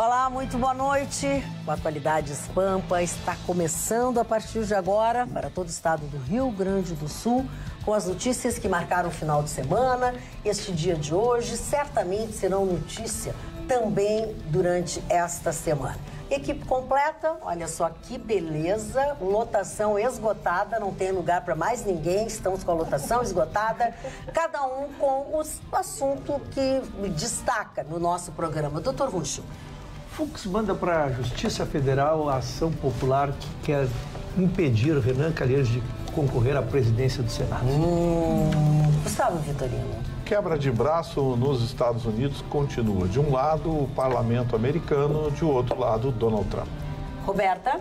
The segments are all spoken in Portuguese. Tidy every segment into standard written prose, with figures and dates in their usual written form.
Olá, muito boa noite. O Atualidades Pampa está começando a partir de agora para todo o estado do Rio Grande do Sul, com as notícias que marcaram o final de semana. Este dia de hoje certamente serão notícia também durante esta semana. Equipe completa, olha só que beleza, lotação esgotada, não tem lugar para mais ninguém, estamos com a lotação esgotada, cada um com o assunto que destaca no nosso programa. Doutor Ruxo. Fux manda para a Justiça Federal a ação popular que quer impedir Renan Calheiros de concorrer à presidência do Senado. Gustavo Vitorino. Quebra de braço nos Estados Unidos continua. De um lado, o parlamento americano, de outro lado, Donald Trump. Roberta.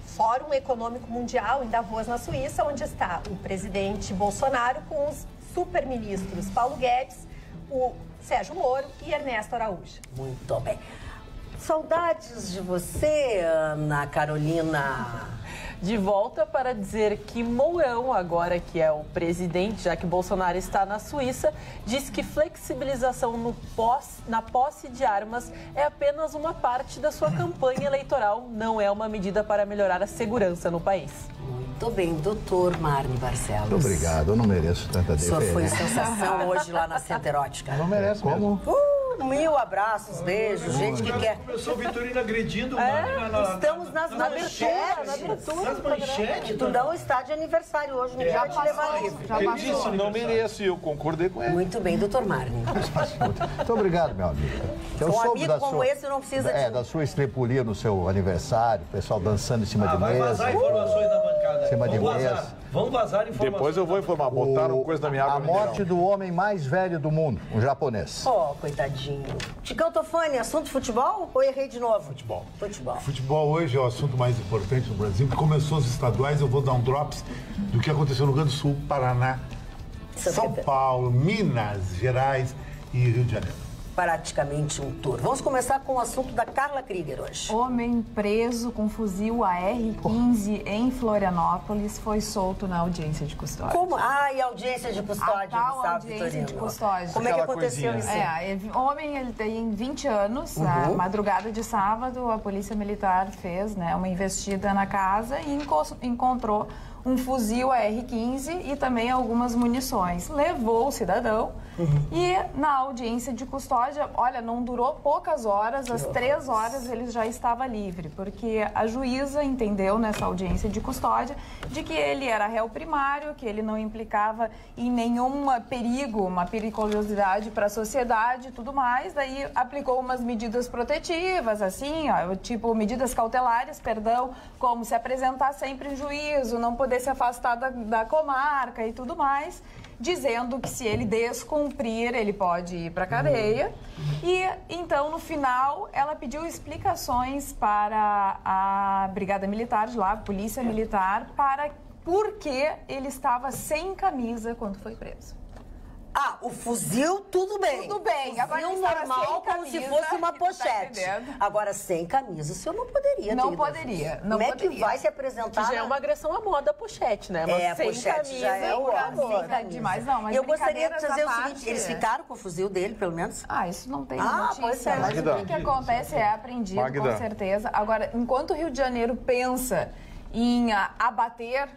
Fórum Econômico Mundial em Davos, na Suíça, onde está o presidente Bolsonaro com os superministros Paulo Guedes, o Sérgio Moro e Ernesto Araújo. Muito bem. Saudades de você, Ana Carolina. De volta para dizer que Mourão, agora que é o presidente, já que Bolsonaro está na Suíça, diz que flexibilização na posse de armas é apenas uma parte da sua campanha eleitoral, não é uma medida para melhorar a segurança no país. Muito bem, doutor Marne Barcelos. Muito obrigado, eu não mereço tanta deferência. O senhor foi sensação hoje lá na Centro Erótica. Não merece como? Mil abraços, beijos, gente que quer... Começou o Vitorino agredindo estamos nas manchetes. Tu não está de aniversário hoje, ninguém vai te levar livre. Ele disse, não mereço, e eu concordei com ele. Muito bem, doutor Marne. Muito obrigado, meu amigo. Um amigo como esse não precisa de... da sua estrepulia no seu aniversário, o pessoal dançando em cima de mesa. Vai vazar informações da bancada. Em cima de mesa. Vamos vazar informações. Depois eu vou informar, botaram coisa na minha água mineral. A morte do homem mais velho do mundo, um japonês. Coitadinho. Ticão Tofani, assunto futebol ou errei de novo? Futebol. Futebol. Futebol hoje é o assunto mais importante no Brasil. Começou os estaduais, eu vou dar um drops do que aconteceu no Rio Grande do Sul, Paraná, São Paulo, Minas Gerais e Rio de Janeiro. Praticamente um tour. Vamos começar com o assunto da Carla Krieger hoje. Homem preso com fuzil AR-15 em Florianópolis foi solto na audiência de custódia. Como? E a audiência de custódia, Gustavo audiência de custódia. Como é que aconteceu isso? Homem, ele tem 20 anos. Na madrugada de sábado, a Polícia Militar fez uma investida na casa e encontrou um fuzil AR-15 e também algumas munições. Levou o cidadão e na audiência de custódia, olha, não durou poucas horas, às 3 horas ele já estava livre, porque a juíza entendeu nessa audiência de custódia de que ele era réu primário, que ele não implicava em nenhum perigo, uma periculosidade para a sociedade e tudo mais, daí aplicou umas medidas protetivas, assim, tipo medidas cautelares, como se apresentar sempre em juízo, não poder se afastar da comarca e tudo mais, dizendo que se ele descumprir, ele pode ir para a cadeia. E então, no final, ela pediu explicações para a Brigada Militar de lá, a Polícia Militar, por que ele estava sem camisa quando foi preso. O fuzil, tudo bem. Tudo bem. Agora normal, como se fosse uma pochete. Agora, sem camisa, o senhor não poderia. Não poderia. Como é que vai se apresentar? Que já é uma agressão à moda a pochete, né? Mas sem pochete camisa, já é sem camisa. Demais, não. Mas eu gostaria de dizer o seguinte, eles ficaram com o fuzil dele, pelo menos? Isso não tem notícia. Mas o que acontece é apreendido, com certeza. Agora, enquanto o Rio de Janeiro pensa em abater,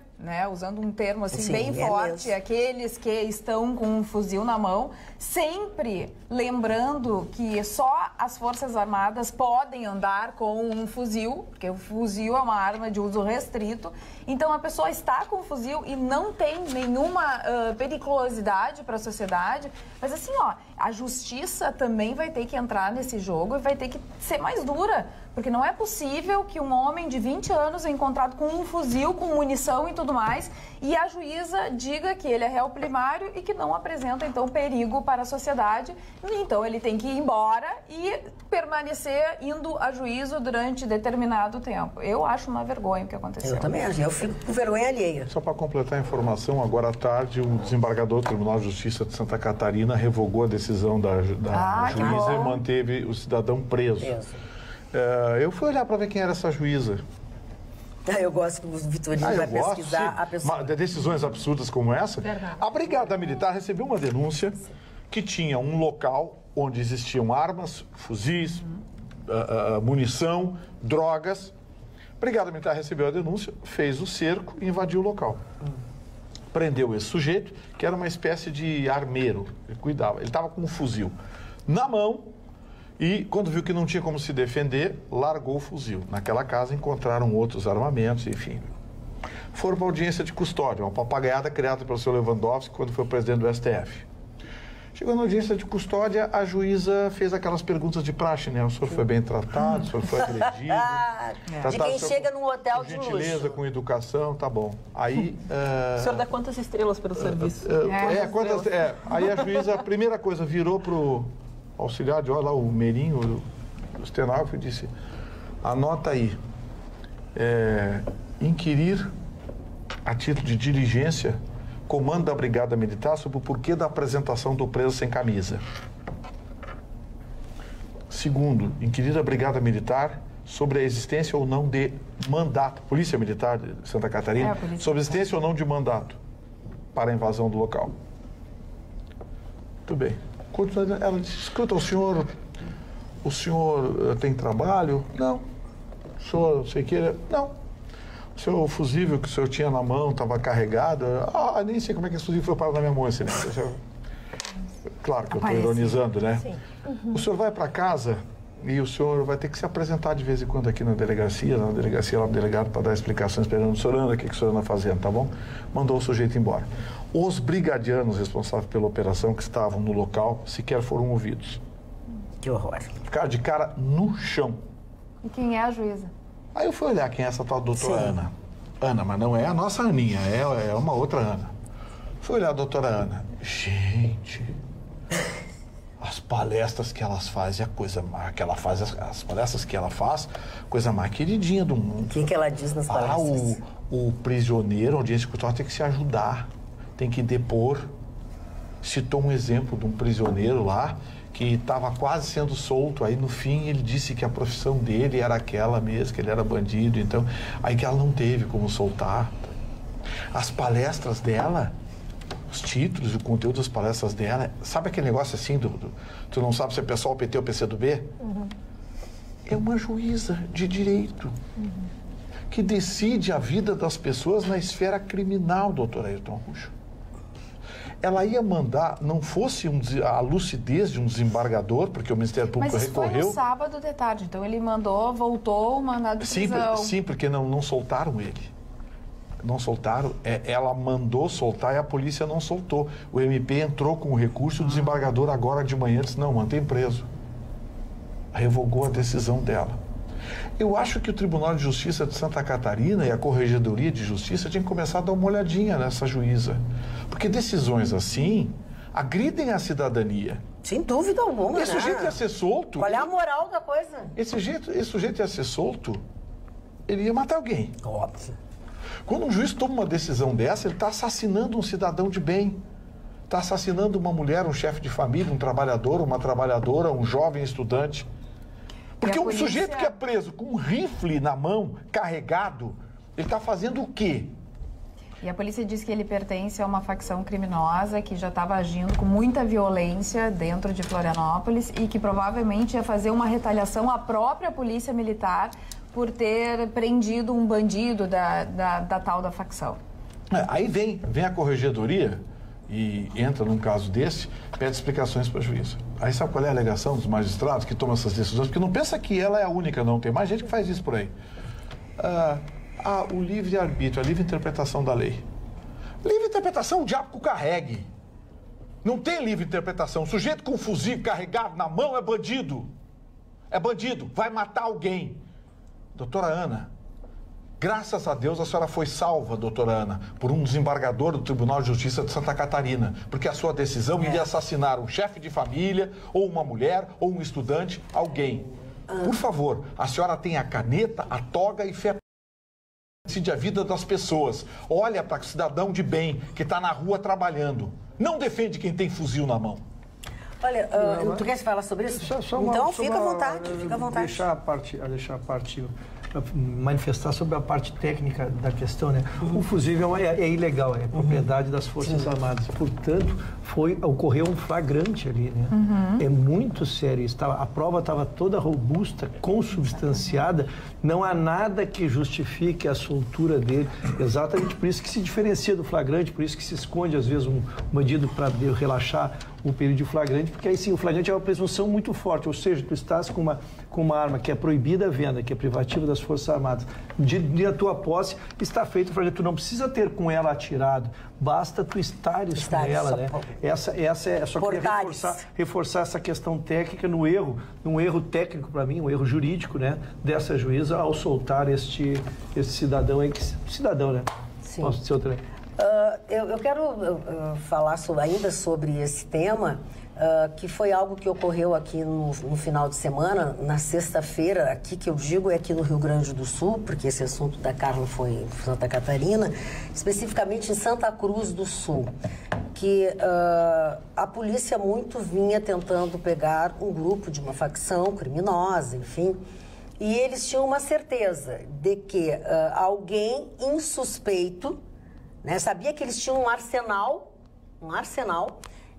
usando um termo assim bem forte, aqueles que estão com um fuzil na mão, sempre lembrando que só as Forças Armadas podem andar com um fuzil, porque o fuzil é uma arma de uso restrito. Então a pessoa está com o fuzil e não tem nenhuma periculosidade para a sociedade, mas assim, a justiça também vai ter que entrar nesse jogo e vai ter que ser mais dura, porque não é possível que um homem de 20 anos é encontrado com um fuzil, com munição e tudo mais, e a juíza diga que ele é réu primário e que não apresenta, então, perigo para a sociedade. Então, ele tem que ir embora e permanecer indo a juízo durante determinado tempo. Eu acho uma vergonha o que aconteceu. Eu também acho. Eu fico com vergonha alheia. Só para completar a informação, agora à tarde, o desembargador do Tribunal de Justiça de Santa Catarina revogou a decisão da juíza e manteve o cidadão preso. Eu fui olhar para ver quem era essa juíza. Eu gosto que o Vitorino vai pesquisar a pessoa. Decisões absurdas como essa. Verdade. A Brigada Militar recebeu uma denúncia que tinha um local onde existiam armas, fuzis, munição, drogas. A Brigada Militar recebeu a denúncia, fez o cerco e invadiu o local. Prendeu esse sujeito, que era uma espécie de armeiro. Ele cuidava. Ele estava com um fuzil na mão e, quando viu que não tinha como se defender, largou o fuzil. Naquela casa encontraram outros armamentos, enfim. Foram para a audiência de custódia, uma papagaiada criada pelo senhor Lewandowski quando foi presidente do STF. Chegou na audiência de custódia, a juíza fez aquelas perguntas de praxe, né? O senhor foi bem tratado, o senhor foi agredido. De quem chega num hotel de luxo. Com gentileza, com educação, tá bom. Aí... O senhor dá quantas estrelas pelo serviço? Aí a juíza, a primeira coisa, virou pro auxiliar de, olha lá, o Meirinho, o estenógrafo, e disse, anota aí, inquirir a título de diligência comando da Brigada Militar sobre o porquê da apresentação do preso sem camisa. Segundo, inquirir a Brigada Militar sobre a existência ou não de mandato, Polícia Militar de Santa Catarina, sobre a existência ou não de mandato para a invasão do local. Muito bem. Ela disse, escuta, o senhor tem trabalho? Não. O senhor, não sei o que, não. O seu fusível que o senhor tinha na mão estava carregado. Nem sei como é que esse fusível foi parar na minha mão. Claro que eu estou ironizando, né? Sim. O senhor vai para casa e o senhor vai ter que se apresentar de vez em quando aqui na delegacia lá o delegado para dar explicações para ele. O senhor anda, o que o senhor anda fazendo, tá bom? Mandou o sujeito embora. Os brigadianos responsáveis pela operação que estavam no local sequer foram ouvidos. Que horror. Ficaram de cara no chão. E quem é a juíza? Aí eu fui olhar quem é essa tal doutora Ana. Ana, mas não é a nossa Aninha, é uma outra Ana. Fui olhar a doutora Ana. Gente, as palestras que elas fazem, a coisa mais que ela faz, as palestras que ela faz, coisa mais queridinha do mundo. O que ela diz nas palestras? O prisioneiro, a audiência cultural, tem que se ajudar, tem que depor. Citou um exemplo de um prisioneiro lá que estava quase sendo solto, aí no fim ele disse que a profissão dele era aquela mesmo, que ele era bandido, então, aí que ela não teve como soltar. As palestras dela, os títulos, o conteúdo das palestras dela, sabe aquele negócio assim, tu não sabe se é pessoal, PT ou PCdoB? Uhum. É uma juíza de direito, que decide a vida das pessoas na esfera criminal, doutor Ayrton Ruxo. Ela ia mandar, não fosse a lucidez de um desembargador, porque o Ministério Público recorreu... Mas isso foi no sábado de tarde, então ele voltou o mandado de prisão. Sim, porque não soltaram ele. Não soltaram, ela mandou soltar e a polícia não soltou. O MP entrou com o recurso, o desembargador agora de manhã disse, não, mantém preso. Revogou a decisão dela. Eu acho que o Tribunal de Justiça de Santa Catarina e a Corregedoria de Justiça tinham que começar a dar uma olhadinha nessa juíza. Porque decisões assim agridem a cidadania. Sem dúvida alguma, Esse sujeito ia ser solto... Qual é a moral da coisa? Esse sujeito ia ser solto, ele ia matar alguém. Óbvio. Quando um juiz toma uma decisão dessa, ele está assassinando um cidadão de bem. Está assassinando uma mulher, um chefe de família, um trabalhador, uma trabalhadora, um jovem estudante. Porque um sujeito que é preso com um rifle na mão, carregado, ele está fazendo o quê? E a polícia diz que ele pertence a uma facção criminosa que já estava agindo com muita violência dentro de Florianópolis e que provavelmente ia fazer uma retaliação à própria polícia militar por ter prendido um bandido da tal da facção. Aí vem a corregedoria e entra num caso desse, pede explicações para a juíza. Aí sabe qual é a alegação dos magistrados que tomam essas decisões? Porque não pensa que ela é a única, não. Tem mais gente que faz isso por aí. O livre-arbítrio, a livre interpretação da lei. Livre interpretação, o diabo que o carregue. Não tem livre interpretação. O sujeito com um fuzil carregado na mão é bandido. É bandido, vai matar alguém. Doutora Ana, graças a Deus a senhora foi salva, doutora Ana, por um desembargador do Tribunal de Justiça de Santa Catarina, porque a sua decisão iria assassinar um chefe de família, ou uma mulher, ou um estudante, alguém. Por favor, a senhora tem a caneta, a toga e fé decide a vida das pessoas. Olha para o cidadão de bem que está na rua trabalhando. Não defende quem tem fuzil na mão. Olha, tu quer falar sobre isso? Então fica à vontade, fica à vontade. Deixar a parte manifestar sobre a parte técnica da questão, né? O fuzível é ilegal, é propriedade das Forças Armadas. Portanto, ocorreu um flagrante ali, né? É muito sério. A prova estava toda robusta, consubstanciada. Não há nada que justifique a soltura dele. Exatamente por isso que se diferencia do flagrante, por isso que se esconde, às vezes, um bandido para relaxar o período de flagrante, porque aí sim, o flagrante é uma presunção muito forte, ou seja, tu estás com uma arma que é proibida a venda, que é privativa das Forças Armadas, de a tua posse, está feito o flagrante. Tu não precisa ter com ela atirado, basta tu estares com ela, né? Essa é só queria reforçar essa questão técnica num erro técnico para mim, um erro jurídico, né, dessa juíza ao soltar este cidadão aí, cidadão, né? Sim. Posso dizer outra? Eu quero falar ainda sobre esse tema, que foi algo que ocorreu aqui no final de semana, na sexta-feira, aqui que eu digo é aqui no Rio Grande do Sul, porque esse assunto da Carla foi em Santa Catarina, especificamente em Santa Cruz do Sul, que a polícia muito vinha tentando pegar um grupo de uma facção criminosa, enfim, e eles tinham uma certeza de que alguém insuspeito, né, sabia que eles tinham um arsenal,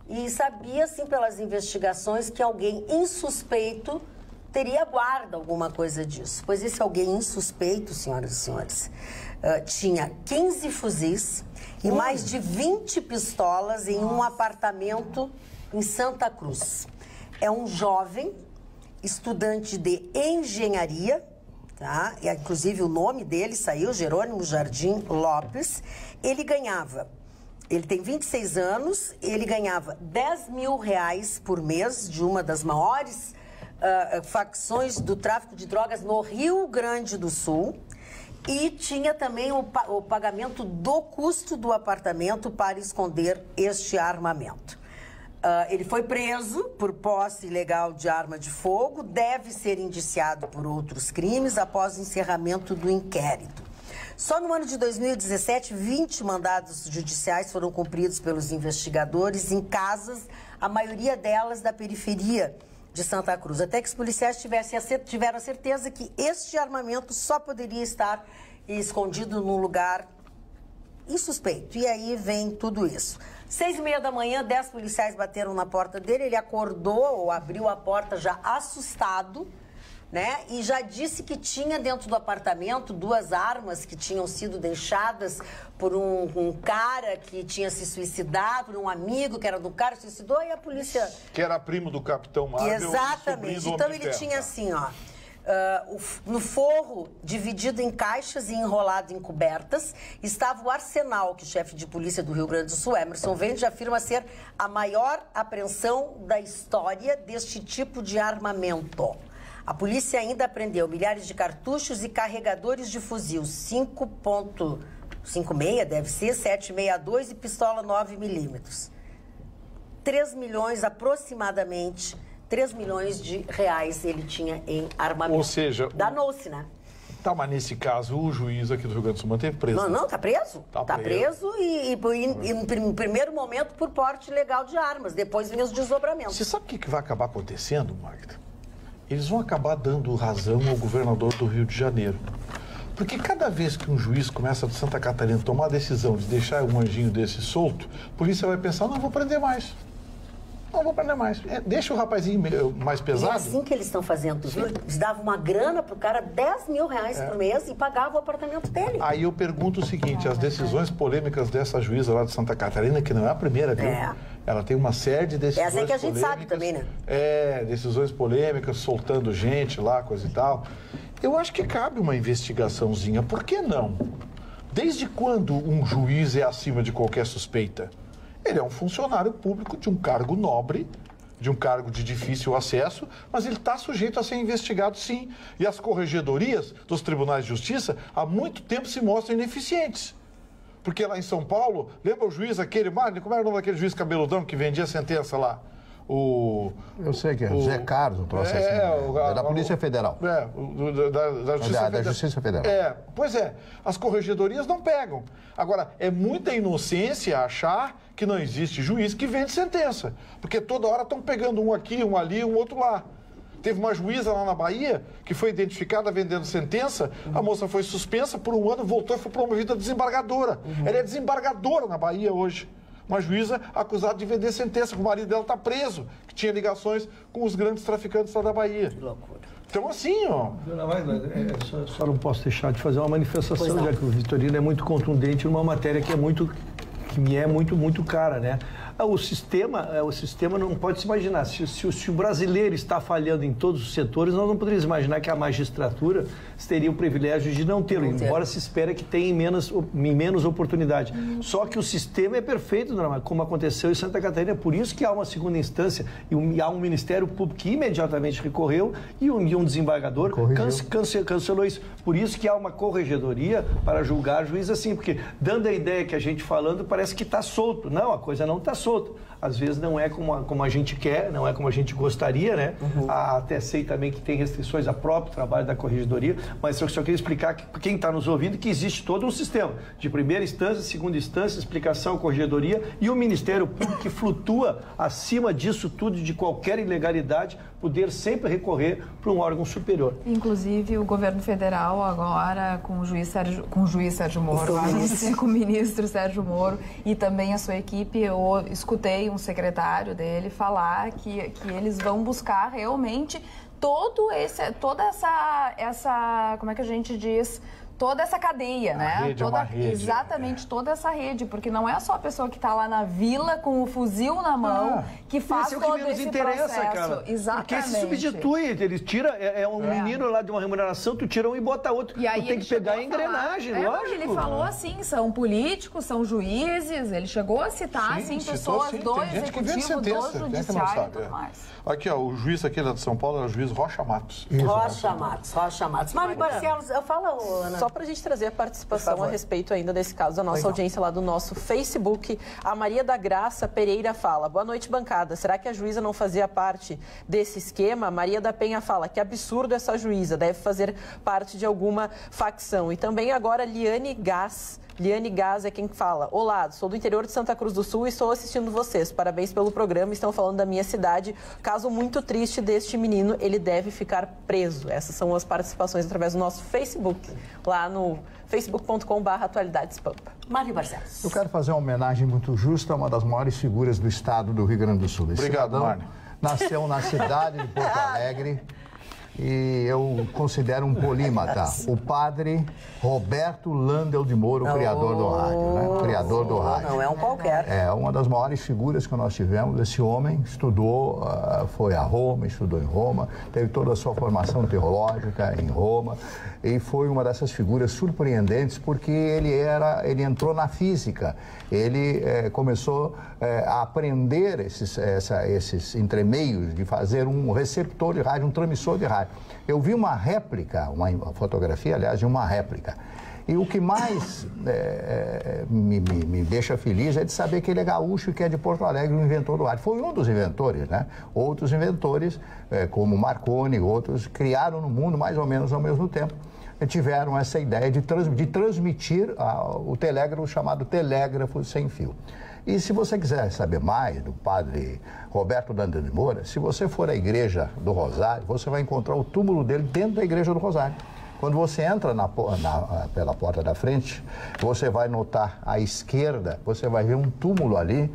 e sabia, assim, pelas investigações, que alguém insuspeito teria guarda alguma coisa disso. Pois esse alguém insuspeito, senhoras e senhores, tinha 15 fuzis e mais de 20 pistolas em um apartamento em Santa Cruz. É um jovem estudante de engenharia, tá? E, inclusive o nome dele saiu, Jerônimo Jardim Lopes. Ele tem 26 anos, ele ganhava R$10.000 por mês de uma das maiores facções do tráfico de drogas no Rio Grande do Sul, e tinha também o pagamento do custo do apartamento para esconder este armamento. Ele foi preso por posse ilegal de arma de fogo, deve ser indiciado por outros crimes após o encerramento do inquérito. Só no ano de 2017, 20 mandados judiciais foram cumpridos pelos investigadores em casas, a maioria delas da periferia de Santa Cruz. Até que os policiais tiveram a certeza que este armamento só poderia estar escondido num lugar insuspeito. E aí vem tudo isso. 6h30 da manhã, 10 policiais bateram na porta dele, ele acordou ou abriu a porta já assustado, né? E já disse que tinha dentro do apartamento 2 armas que tinham sido deixadas por um cara que tinha se suicidado, por um amigo que era do cara que se suicidou, e a polícia... Que era primo do Capitão Marvel. Exatamente. Então ele tinha assim, ó... no forro, dividido em caixas e enrolado em cobertas, estava o arsenal que o chefe de polícia do Rio Grande do Sul, Emerson Vende, afirma ser a maior apreensão da história deste tipo de armamento. A polícia ainda apreendeu milhares de cartuchos e carregadores de fuzil 5.56, deve ser, 7.62 e pistola 9mm. 3 milhões aproximadamente... 3 milhões de reais ele tinha em armamento. Ou seja... Danou-se, né? Tá, mas nesse caso, o juiz aqui do Rio Grande do Sul manteve preso. Não, tá preso. Tá preso e em primeiro momento por porte ilegal de armas, depois vem os desdobramentos. Você sabe o que vai acabar acontecendo, Magda? Eles vão acabar dando razão ao governador do Rio de Janeiro. Porque cada vez que um juiz começa de Santa Catarina tomar a decisão de deixar um anjinho desse solto, a polícia vai pensar, não vou prender mais. Não vou prender mais. Deixa o rapazinho mais pesado. E é assim que eles estão fazendo, viu? Eles davam uma grana pro cara, R$10.000 por mês, e pagavam o apartamento dele. Aí eu pergunto o seguinte, as decisões polêmicas dessa juíza lá de Santa Catarina, que não é a primeira, viu? Ela tem uma série de decisões polêmicas. Essa aí que a gente sabe também, né? Decisões polêmicas, soltando gente lá, coisa e tal. Eu acho que cabe uma investigaçãozinha. Por que não? Desde quando um juiz é acima de qualquer suspeita? Ele é um funcionário público de um cargo nobre, de um cargo de difícil acesso, mas ele está sujeito a ser investigado, sim. E as corregedorias dos tribunais de justiça há muito tempo se mostram ineficientes. Porque lá em São Paulo, lembra o juiz aquele, Mário, como era o nome daquele juiz cabeludão que vendia a sentença lá? Eu sei que é José Carlos, o processo. É da Polícia Federal. Da Justiça Federal. Pois é, as corregedorias não pegam. Agora, é muita inocência achar que não existe juiz que vende sentença. Porque toda hora estão pegando um aqui, um ali, um outro lá. Teve uma juíza lá na Bahia que foi identificada vendendo sentença, a moça foi suspensa por 1 ano, voltou e foi promovida desembargadora. Ela é desembargadora na Bahia hoje. Uma juíza acusada de vender sentença, que o marido dela está preso, que tinha ligações com os grandes traficantes lá da Bahia. Que loucura. Então, assim, ó... Só não posso deixar de fazer uma manifestação, já que o Vitorino é muito contundente numa matéria que me é muito cara, né? O sistema não pode se imaginar. Se o brasileiro está falhando em todos os setores, nós não poderíamos imaginar que a magistratura teria o privilégio de não tê-lo, embora se espere que tenha em menos oportunidade. Tipo, Só que o sistema é perfeito, como aconteceu em Santa Catarina. Por isso que há uma segunda instância e há um Ministério Público que imediatamente recorreu e um desembargador cancelou isso. Por isso que há uma corregedoria para julgar juiz assim, porque dando a ideia que a gente falando parece que está solto. Não, a coisa não está solta. Às vezes não é como a gente quer, não é como a gente gostaria, né? Até sei também que tem restrições ao próprio trabalho da corregedoria, mas eu só queria explicar que quem está nos ouvindo que existe todo um sistema de primeira instância, segunda instância, explicação, corregedoria e o Ministério Público que flutua acima disso tudo, de qualquer ilegalidade, poder sempre recorrer para um órgão superior. Inclusive o governo federal agora com o juiz Sérgio Moro, com o ministro Sérgio Moro e também a sua equipe, eu escutei um secretário dele falar que eles vão buscar realmente toda essa, como é que a gente diz, toda essa cadeia, né? Exatamente, toda essa rede, porque não é só a pessoa que está lá na vila com o fuzil na mão que faz todo esse processo. Cara. Exatamente. Porque se substitui, ele tira, menino lá de uma remuneração, tu tira um e bota outro. E aí tu tem que pegar a engrenagem, lógico. Ele falou assim, são políticos, são juízes, ele chegou a citar, pessoas do executivo, do judiciário e tudo mais. Aqui, ó, o juiz aqui de São Paulo é o juiz Rocha Matos. Rocha Matos. Mari Barcelos, eu falo, Ana. Só para a gente trazer a participação a respeito ainda desse caso da nossa audiência lá do nosso Facebook, a Maria da Graça Pereira fala: boa noite, bancada. Será que a juíza não fazia parte desse esquema? Maria da Penha fala: que absurdo essa juíza, deve fazer parte de alguma facção. E também agora Liane Gás é quem fala: olá, sou do interior de Santa Cruz do Sul e estou assistindo vocês. Parabéns pelo programa, estão falando da minha cidade. Caso muito triste deste menino, ele deve ficar preso. Essas são as participações através do nosso Facebook, lá no facebook.com/atualidadespampa. Mari Barcelos. Eu quero fazer uma homenagem muito justa a uma das maiores figuras do estado do Rio Grande do Sul. Obrigado, Mari. Nasceu na cidade de Porto Alegre. E eu considero um polímata, o padre Roberto Landel de Moro, criador do rádio, né? Criador do rádio. Não é um qualquer. É uma das maiores figuras que nós tivemos. Esse homem estudou, foi a Roma, estudou em Roma, teve toda a sua formação teológica em Roma e foi uma dessas figuras surpreendentes porque ele entrou na física, ele começou a aprender esses entremeios de fazer um receptor de rádio, um transmissor de rádio. Eu vi uma réplica, uma fotografia, aliás, de uma réplica. E o que mais me deixa feliz é de saber que ele é gaúcho e que é de Porto Alegre, o inventor do rádio. Foi um dos inventores, né? Outros inventores, como Marconi, outros, criaram no mundo mais ou menos ao mesmo tempo. Tiveram essa ideia de transmitir o telégrafo, chamado telégrafo sem fio. E se você quiser saber mais do padre Roberto Landel de Moura, se você for à igreja do Rosário, você vai encontrar o túmulo dele dentro da igreja do Rosário. Quando você entra pela porta da frente, você vai notar à esquerda, você vai ver um túmulo ali,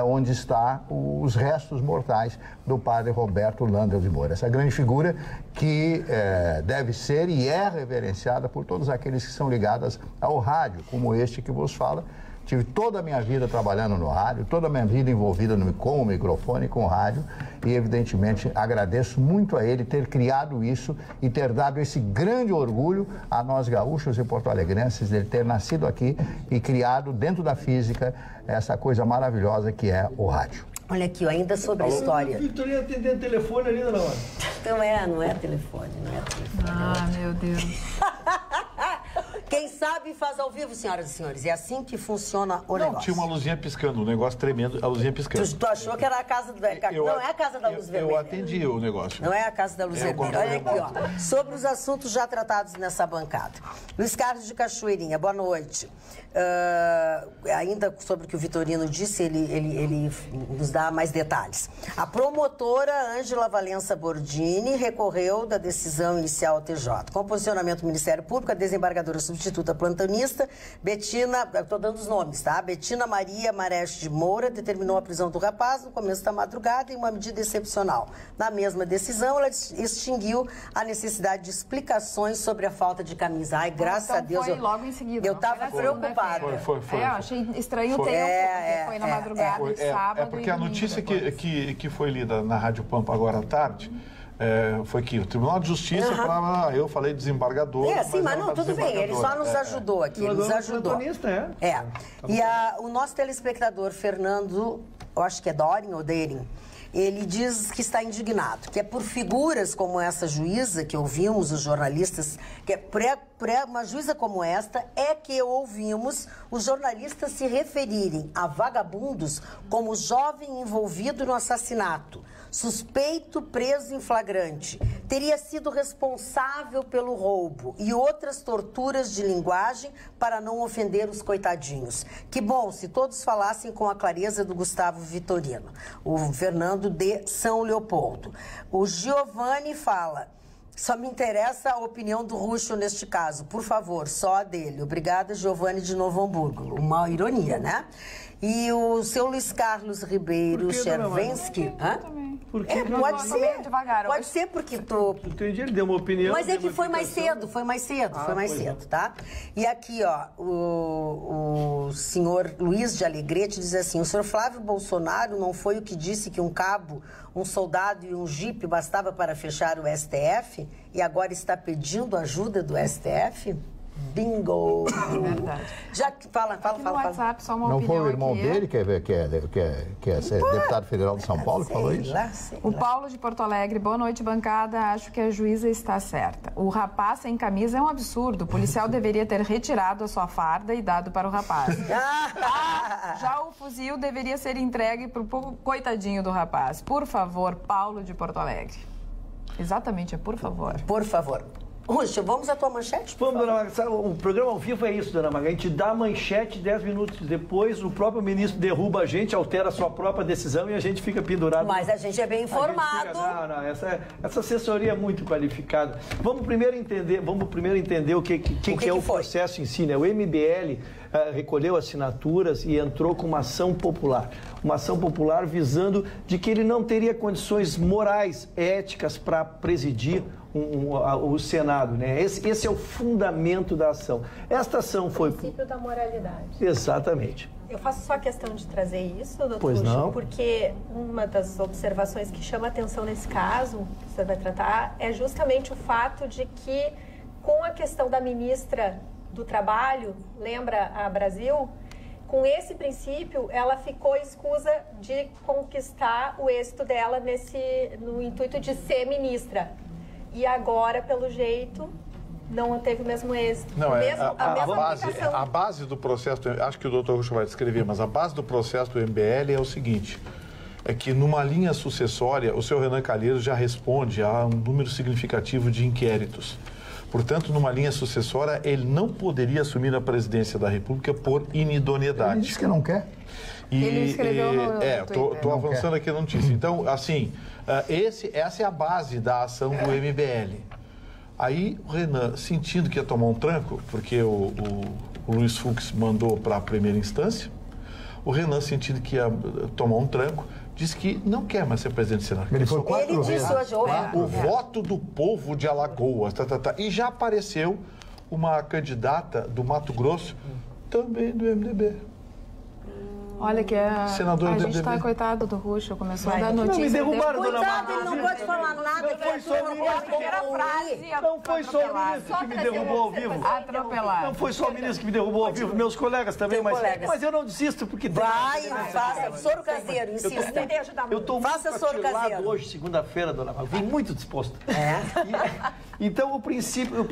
onde está os restos mortais do padre Roberto Landel de Moura. Essa grande figura que deve ser e é reverenciada por todos aqueles que são ligados ao rádio, como este que vos fala. Tive toda a minha vida trabalhando no rádio, toda a minha vida envolvida com o microfone, com o rádio, e evidentemente agradeço muito a ele ter criado isso e ter dado esse grande orgulho a nós gaúchos e porto-alegrenses, de ele ter nascido aqui e criado dentro da física essa coisa maravilhosa que é o rádio. Olha aqui, ainda sobre a história. Vitorino atendendo telefone ali, não é? Não é telefone. Ah, meu Deus. Quem sabe faz ao vivo, senhoras e senhores. É assim que funciona o negócio. Tinha uma luzinha piscando, um negócio tremendo, a luzinha piscando. Tu achou que era a casa da... Não é a casa da luz vermelha. Eu atendi o negócio. Não é a casa da luz vermelha. Olha aqui, ó. Sobre os assuntos já tratados nessa bancada. Luiz Carlos de Cachoeirinha, boa noite. Ainda sobre o que o Vitorino disse, ele nos dá mais detalhes. A promotora Ângela Valença Bordini recorreu da decisão inicial ao TJ. Com o posicionamento do Ministério Público, a desembargadora substituta substituta plantonista, Betina, estou dando os nomes, tá? Betina Maria Mareste de Moura determinou a prisão do rapaz no começo da madrugada em uma medida excepcional. Na mesma decisão, ela extinguiu a necessidade de explicações sobre a falta de camisa. Ai, graças a Deus. Foi logo em seguida. Eu estava preocupada. Foi. Achei estranho o tempo, porque foi na madrugada de sábado. Porque a notícia que foi lida na Rádio Pampa agora à tarde foi que o Tribunal de Justiça falava, eu falei desembargador. Sim, mas não, tudo bem, ele só nos ajudou aqui, ele nos ajudou. E o nosso telespectador, Fernando, eu acho que é Dorin ou Derin, ele diz que está indignado, que é por figuras como essa juíza que ouvimos, os jornalistas, que é por uma juíza como esta, é que ouvimos os jornalistas se referirem a vagabundos como jovem envolvido no assassinato, suspeito preso em flagrante, teria sido responsável pelo roubo e outras torturas de linguagem para não ofender os coitadinhos. Que bom se todos falassem com a clareza do Gustavo Vitorino, o Fernando de São Leopoldo. O Giovanni fala: só me interessa a opinião do Rucho neste caso, por favor, só a dele. Obrigada, Giovanni de Novo Hamburgo. Uma ironia, né? E o seu Luiz Carlos Ribeiro Chervensky. Pode ser. Pode ser porque tu. Entendi, ele deu uma opinião. Mas é que foi mais cedo, tá? E aqui, ó, o senhor Luiz de Alegrete diz assim: o senhor Flávio Bolsonaro não foi o que disse que um cabo, um soldado e um jipe bastava para fechar o STF e agora está pedindo ajuda do STF? Bingo! Verdade. Já fala. WhatsApp, só uma não opinião. Não foi o irmão aqui. Dele que é deputado federal de São Paulo que falou isso? O Paulo de Porto Alegre: boa noite, bancada. Acho que a juíza está certa. O rapaz sem camisa é um absurdo. O policial deveria ter retirado a sua farda e dado para o rapaz. Já o fuzil deveria ser entregue para o coitadinho do rapaz. Por favor, Paulo de Porto Alegre. Exatamente, por favor. Por favor. Ruxa, vamos à tua manchete? Vamos, dona Maga. O programa ao vivo é isso, dona Maga. A gente dá a manchete 10 minutos depois, o próprio ministro derruba a gente, altera a sua própria decisão e a gente fica pendurado. Mas a gente é bem informado. Essa assessoria é muito qualificada. Vamos primeiro entender o que é o processo em si, né? O MBL recolheu assinaturas e entrou com uma ação popular. Uma ação popular visando de que ele não teria condições morais, éticas para presidir o Senado, né? Esse é o fundamento da ação. Esta ação foi... O princípio da moralidade. Exatamente. Eu faço só questão de trazer isso, doutor Pois não. Porque uma das observações que chama atenção nesse caso, que você vai tratar, é justamente o fato de que, com a questão da ministra do Trabalho, lembra a Brasil, com esse princípio, ela ficou escusa de conquistar o êxito dela no intuito de ser ministra. E agora, pelo jeito, não teve o mesmo êxito. Não, a base do processo, acho que o doutor Rucho vai descrever, mas a base do processo do MBL é o seguinte, é que numa linha sucessória, o senhor Renan Calheiros já responde a um número significativo de inquéritos. Portanto, numa linha sucessória, ele não poderia assumir a presidência da República por inidoneidade. Ele disse que não quer. Ele escreveu no estou avançando aqui na notícia. Então, assim, essa é a base da ação do MBL. Aí o Renan, sentindo que ia tomar um tranco, porque o Luiz Fux mandou para a primeira instância, o Renan, sentindo que ia tomar um tranco, disse que não quer mais ser presidente do Senado. Ele foi 4 vezes. O voto do povo de Alagoas. E já apareceu uma candidata do Mato Grosso, também do MDB. Olha que a gente tá coitado do Rucho, começou a dar notícia. Me derrubaram, dona Coitado, ele não pode falar nada. Não foi só o ministro que me derrubou ao vivo. Não foi só o ministro que me derrubou ao vivo, meus colegas também, mas eu não desisto porque... Faça soro caseiro, insista. Eu estou muito atilado hoje, segunda-feira, dona Maga. Vim muito disposto. Então, o princípio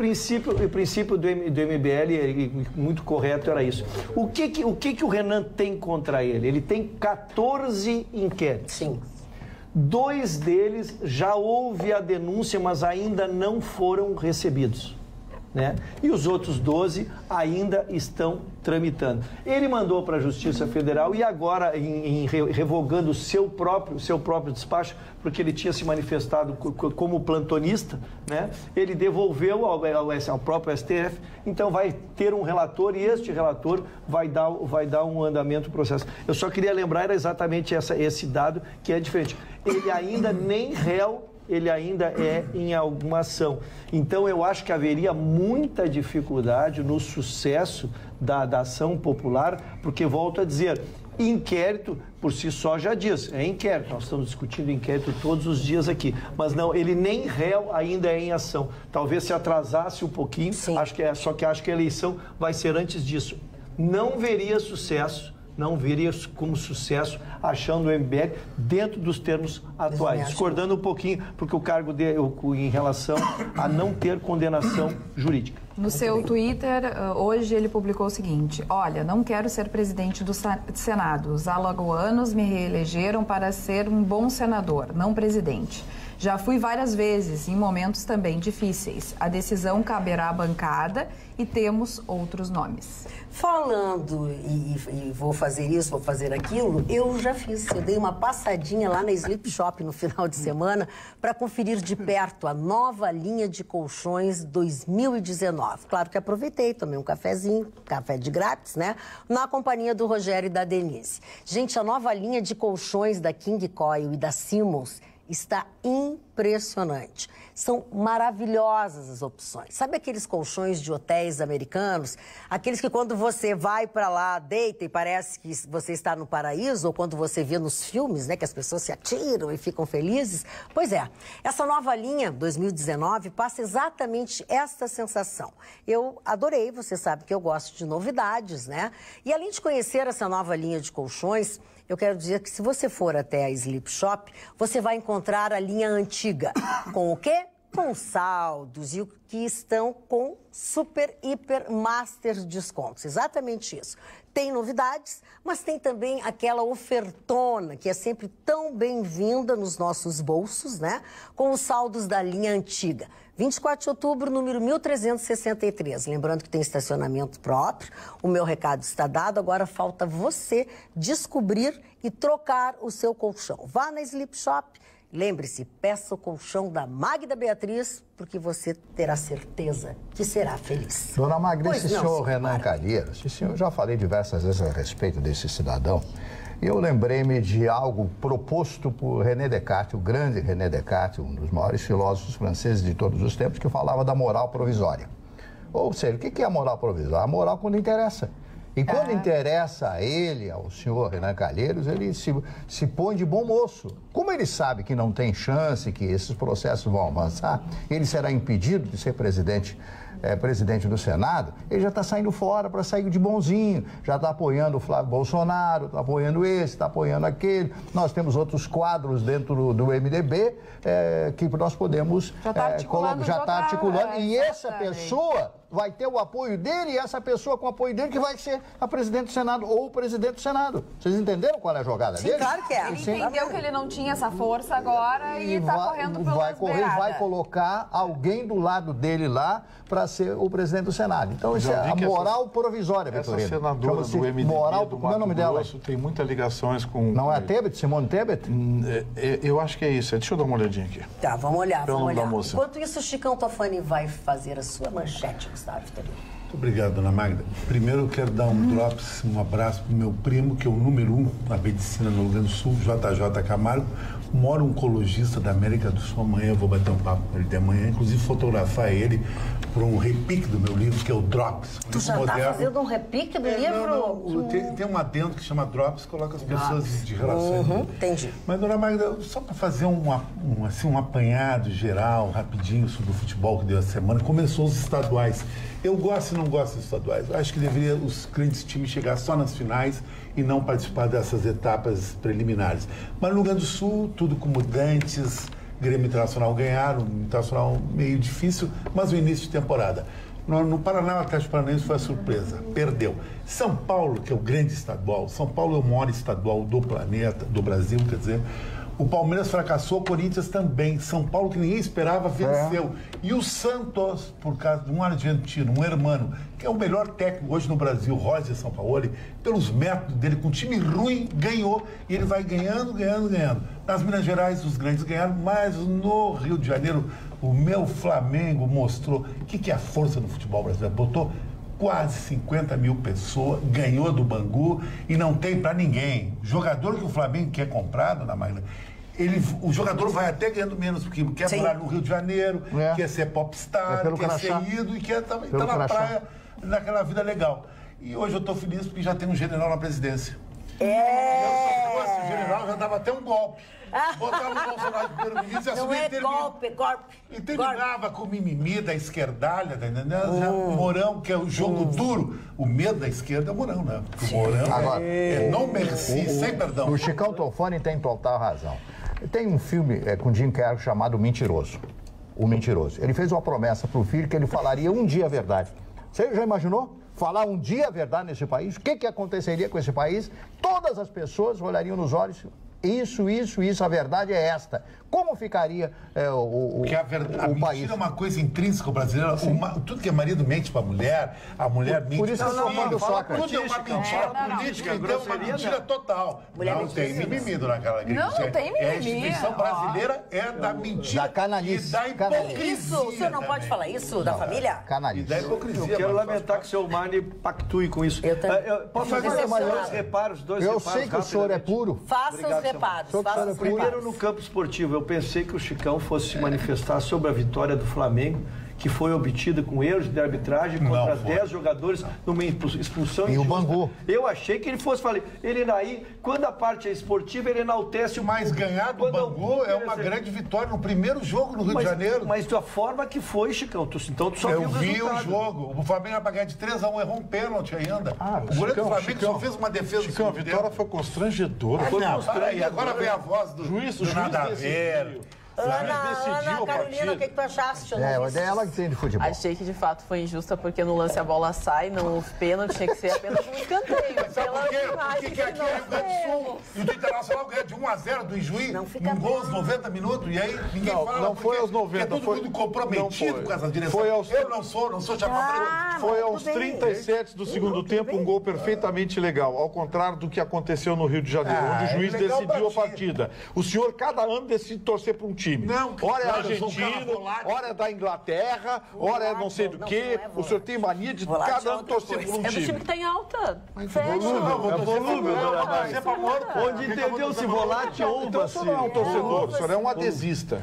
do MBL é muito correto, era isso. O que o Renan tem contra ele? Ele tem 14 inquéritos. Sim. 2 deles já houve a denúncia, mas ainda não foram recebidos. né? E os outros 12 ainda estão tramitando. Ele mandou para a Justiça Federal e agora, revogando o seu próprio despacho, porque ele tinha se manifestado como plantonista, né? Ele devolveu ao próprio STF, então vai ter um relator e este relator vai dar um andamento ao processo. Eu só queria lembrar exatamente esse dado que é diferente. Ele ainda nem réu, ele ainda é em alguma ação. Então, eu acho que haveria muita dificuldade no sucesso da ação popular, porque, volto a dizer, inquérito, por si só, já diz, é inquérito. Nós estamos discutindo inquérito todos os dias aqui. Mas não, ele nem réu ainda é em ação. Talvez se atrasasse um pouquinho, só que acho que a eleição vai ser antes disso. Não veria sucesso, não veria como sucesso achando o MBL dentro dos termos atuais, discordando um pouquinho, porque o cargo dele, em relação a não ter condenação jurídica. No seu Twitter, hoje ele publicou o seguinte: olha, não quero ser presidente do Senado. Os alagoanos me reelegeram para ser um bom senador, não presidente. Já fui várias vezes, em momentos também difíceis. A decisão caberá à bancada e temos outros nomes. Falando, e vou fazer isso, vou fazer aquilo, eu já fiz. Eu dei uma passadinha lá na Sleep Shop no final de semana para conferir de perto a nova linha de colchões 2019. Claro que aproveitei, tomei um cafezinho, café de grátis, né? Na companhia do Rogério e da Denise. Gente, a nova linha de colchões da King Coil e da Simmons está impressionante. São maravilhosas as opções. Sabe aqueles colchões de hotéis americanos? Aqueles que quando você vai para lá, deita e parece que você está no paraíso, ou quando você vê nos filmes, né, que as pessoas se atiram e ficam felizes? Pois é, essa nova linha 2019 passa exatamente esta sensação. Eu adorei, você sabe que eu gosto de novidades, né? E além de conhecer essa nova linha de colchões, eu quero dizer que se você for até a Sleep Shop, você vai encontrar a linha antiga. Com o quê? Com saldos e o que estão com super, hiper, master descontos. Exatamente isso. Tem novidades, mas tem também aquela ofertona que é sempre tão bem-vinda nos nossos bolsos, né? Com os saldos da linha antiga. 24 de outubro, número 1363. Lembrando que tem estacionamento próprio. O meu recado está dado. Agora falta você descobrir e trocar o seu colchão. Vá na Sleep Shop. Lembre-se, peça o colchão da Magda Beatriz, porque você terá certeza que será feliz. Dona Magda, esse senhor Renan Calheiros, eu já falei diversas vezes a respeito desse cidadão, e eu lembrei-me de algo proposto por René Descartes, o grande René Descartes, um dos maiores filósofos franceses de todos os tempos, que falava da moral provisória. Ou seja, o que é a moral provisória? A moral quando interessa. E quando interessa a ele, ao senhor Renan Calheiros, ele se põe de bom moço. Como ele sabe que não tem chance, que esses processos vão avançar, ele será impedido de ser presidente do Senado, ele já está saindo fora para sair de bonzinho, já está apoiando o Flávio Bolsonaro, está apoiando esse, está apoiando aquele. Nós temos outros quadros dentro do MDB que nós podemos... Já está articulando. E essa pessoa vai ter o apoio dele, e essa pessoa com o apoio dele que vai ser a presidente do Senado ou o presidente do Senado. Vocês entenderam qual é a jogada dele? Sim, claro que é. Ele entendeu que ele não tinha essa força agora e está correndo pelas beiradas. Vai colocar alguém do lado dele lá para ser o presidente do Senado. Então, isso é a moral provisória, Vitorino. Essa senadora do MDB, do Mato Grosso, tem muitas ligações com... Não é a Tebet? Simone Tebet? Eu acho que é isso. Deixa eu dar uma olhadinha aqui. Tá, vamos olhar, vamos olhar. Enquanto isso, o Chicão Tofani vai fazer a sua manchete, Gustavo Vitorino. Muito obrigado, dona Magda. Primeiro eu quero dar um drops, um abraço para o meu primo, que é o número 1 na medicina no Rio Grande do Sul, JJ Camargo, o maior oncologista da América do Sul. Amanhã eu vou bater um papo com ele de amanhã, inclusive fotografar ele para um repique do meu livro, que é o Drops. Tu já está fazendo um repique do livro? Não. Tem um adendo que chama Drops, coloca as pessoas de relações. Entendi. Mas, dona Magda, só para fazer um apanhado geral, rapidinho, sobre o futebol que deu essa semana, começou os estaduais. Eu gosto e não gosto dos estaduais. Eu acho que deveria os grandes times chegar só nas finais e não participar dessas etapas preliminares. Mas no Rio Grande do Sul, tudo como dantes, Grêmio Internacional ganharam, Internacional meio difícil, mas o início de temporada. No Paraná, o Atlético Paranaense foi a surpresa, perdeu. São Paulo, que é o grande estadual, São Paulo é o maior estadual do planeta, do Brasil, quer dizer, O Palmeiras fracassou, o Corinthians também. São Paulo, que ninguém esperava, venceu. E o Santos, por causa de um argentino, um hermano, que é o melhor técnico hoje no Brasil, Roger Sampaoli, pelos métodos dele, com um time ruim, ganhou. E ele vai ganhando. Nas Minas Gerais, os grandes ganharam, mas no Rio de Janeiro, o meu Flamengo mostrou o que é a força do futebol brasileiro. Botou quase 50 mil pessoas, ganhou do Bangu e não tem para ninguém. Jogador que o Flamengo quer comprado na Magna, o jogador vai até ganhando menos, porque quer morar no Rio de Janeiro, quer ser popstar, quer ser ídolo e quer estar na praia, naquela vida legal. E hoje eu estou feliz porque já tem um general na presidência. Se eu fosse o general, já dava até um golpe. Botava o Bolsonaro de primeiro-ministro e assumia golpe. E terminava com o mimimi da esquerdalha, tá entendendo? O Mourão, que é o jogo duro. O medo da esquerda é o Mourão, né? Porque o Mourão é não merci, sem perdão. O Chicão Tofani tem total razão. Tem um filme com Jim Carrey chamado Mentiroso. O Mentiroso. Ele fez uma promessa para o filho que ele falaria um dia a verdade. Você já imaginou? Falar um dia a verdade nesse país? O que aconteceria com esse país? Todas as pessoas olhariam nos olhos. Isso, a verdade é esta. Como ficaria Porque a país? Mentira é uma coisa intrínseca brasileira. Tudo que é marido mente para a mulher mente. Por isso eu sou fã do Sócrates. Tudo é uma mentira política, então é uma mentira total. Não tem mimimi naquela igreja. Não tem mimimi. A instituição brasileira é da mentira da canalice, e da hipocrisia. Isso, o senhor não pode falar isso da família? Canalice. E da hipocrisia. Eu quero lamentar que o seu Mani pactue com isso. Eu também. Posso fazer dois reparos? Eu sei que o senhor é puro. Faça os reparos. Primeiro, no campo esportivo, eu pensei que o Chicão fosse se manifestar sobre a vitória do Flamengo, que foi obtida com erros de arbitragem contra 10 jogadores numa expulsão. E o Bangu. Eu achei que ele fosse falar. Ele aí, quando a parte é esportiva, ele enaltece o Mas ganhar do Bangu é uma grande vitória no primeiro jogo no Rio de Janeiro. Mas da forma que foi, Chicão, então tu só viu o resultado. Eu vi o jogo. O Flamengo vai ganhar de 3-1, errou um pênalti ainda. O goleiro do Flamengo só fez uma defesa. Chicão, a vitória foi constrangedora. E agora vem a voz do juiz nada a ver. Ana Carolina, o que tu achaste? É ela que tem de futebol. Achei que de fato foi injusta, porque no lance a bola sai, no pênalti tinha que ser apenas um escanteio. Sabe por quê? Porque aqui é Rio Grande do Sul e o do Internacional ganha de 1-0 do Ijuí, num gol aos 90 minutos, e aí ninguém fala. Não foi aos 90. É todo mundo comprometido com essa direção. Eu não sou chamado. Foi aos 37 do segundo tempo, um gol perfeitamente legal, ao contrário do que aconteceu no Rio de Janeiro, onde o juiz decidiu a partida. O senhor, cada ano, decide torcer para um time. Ora é argentino, ora é da Inglaterra, ora é não sei do que. O senhor tem mania de cada ano torcer por um É do time time. que tá em alta. É volúvel, dona Maria. Onde entendeu-se volátil ou Então o senhor não é um torcedor, o senhor é um adesista.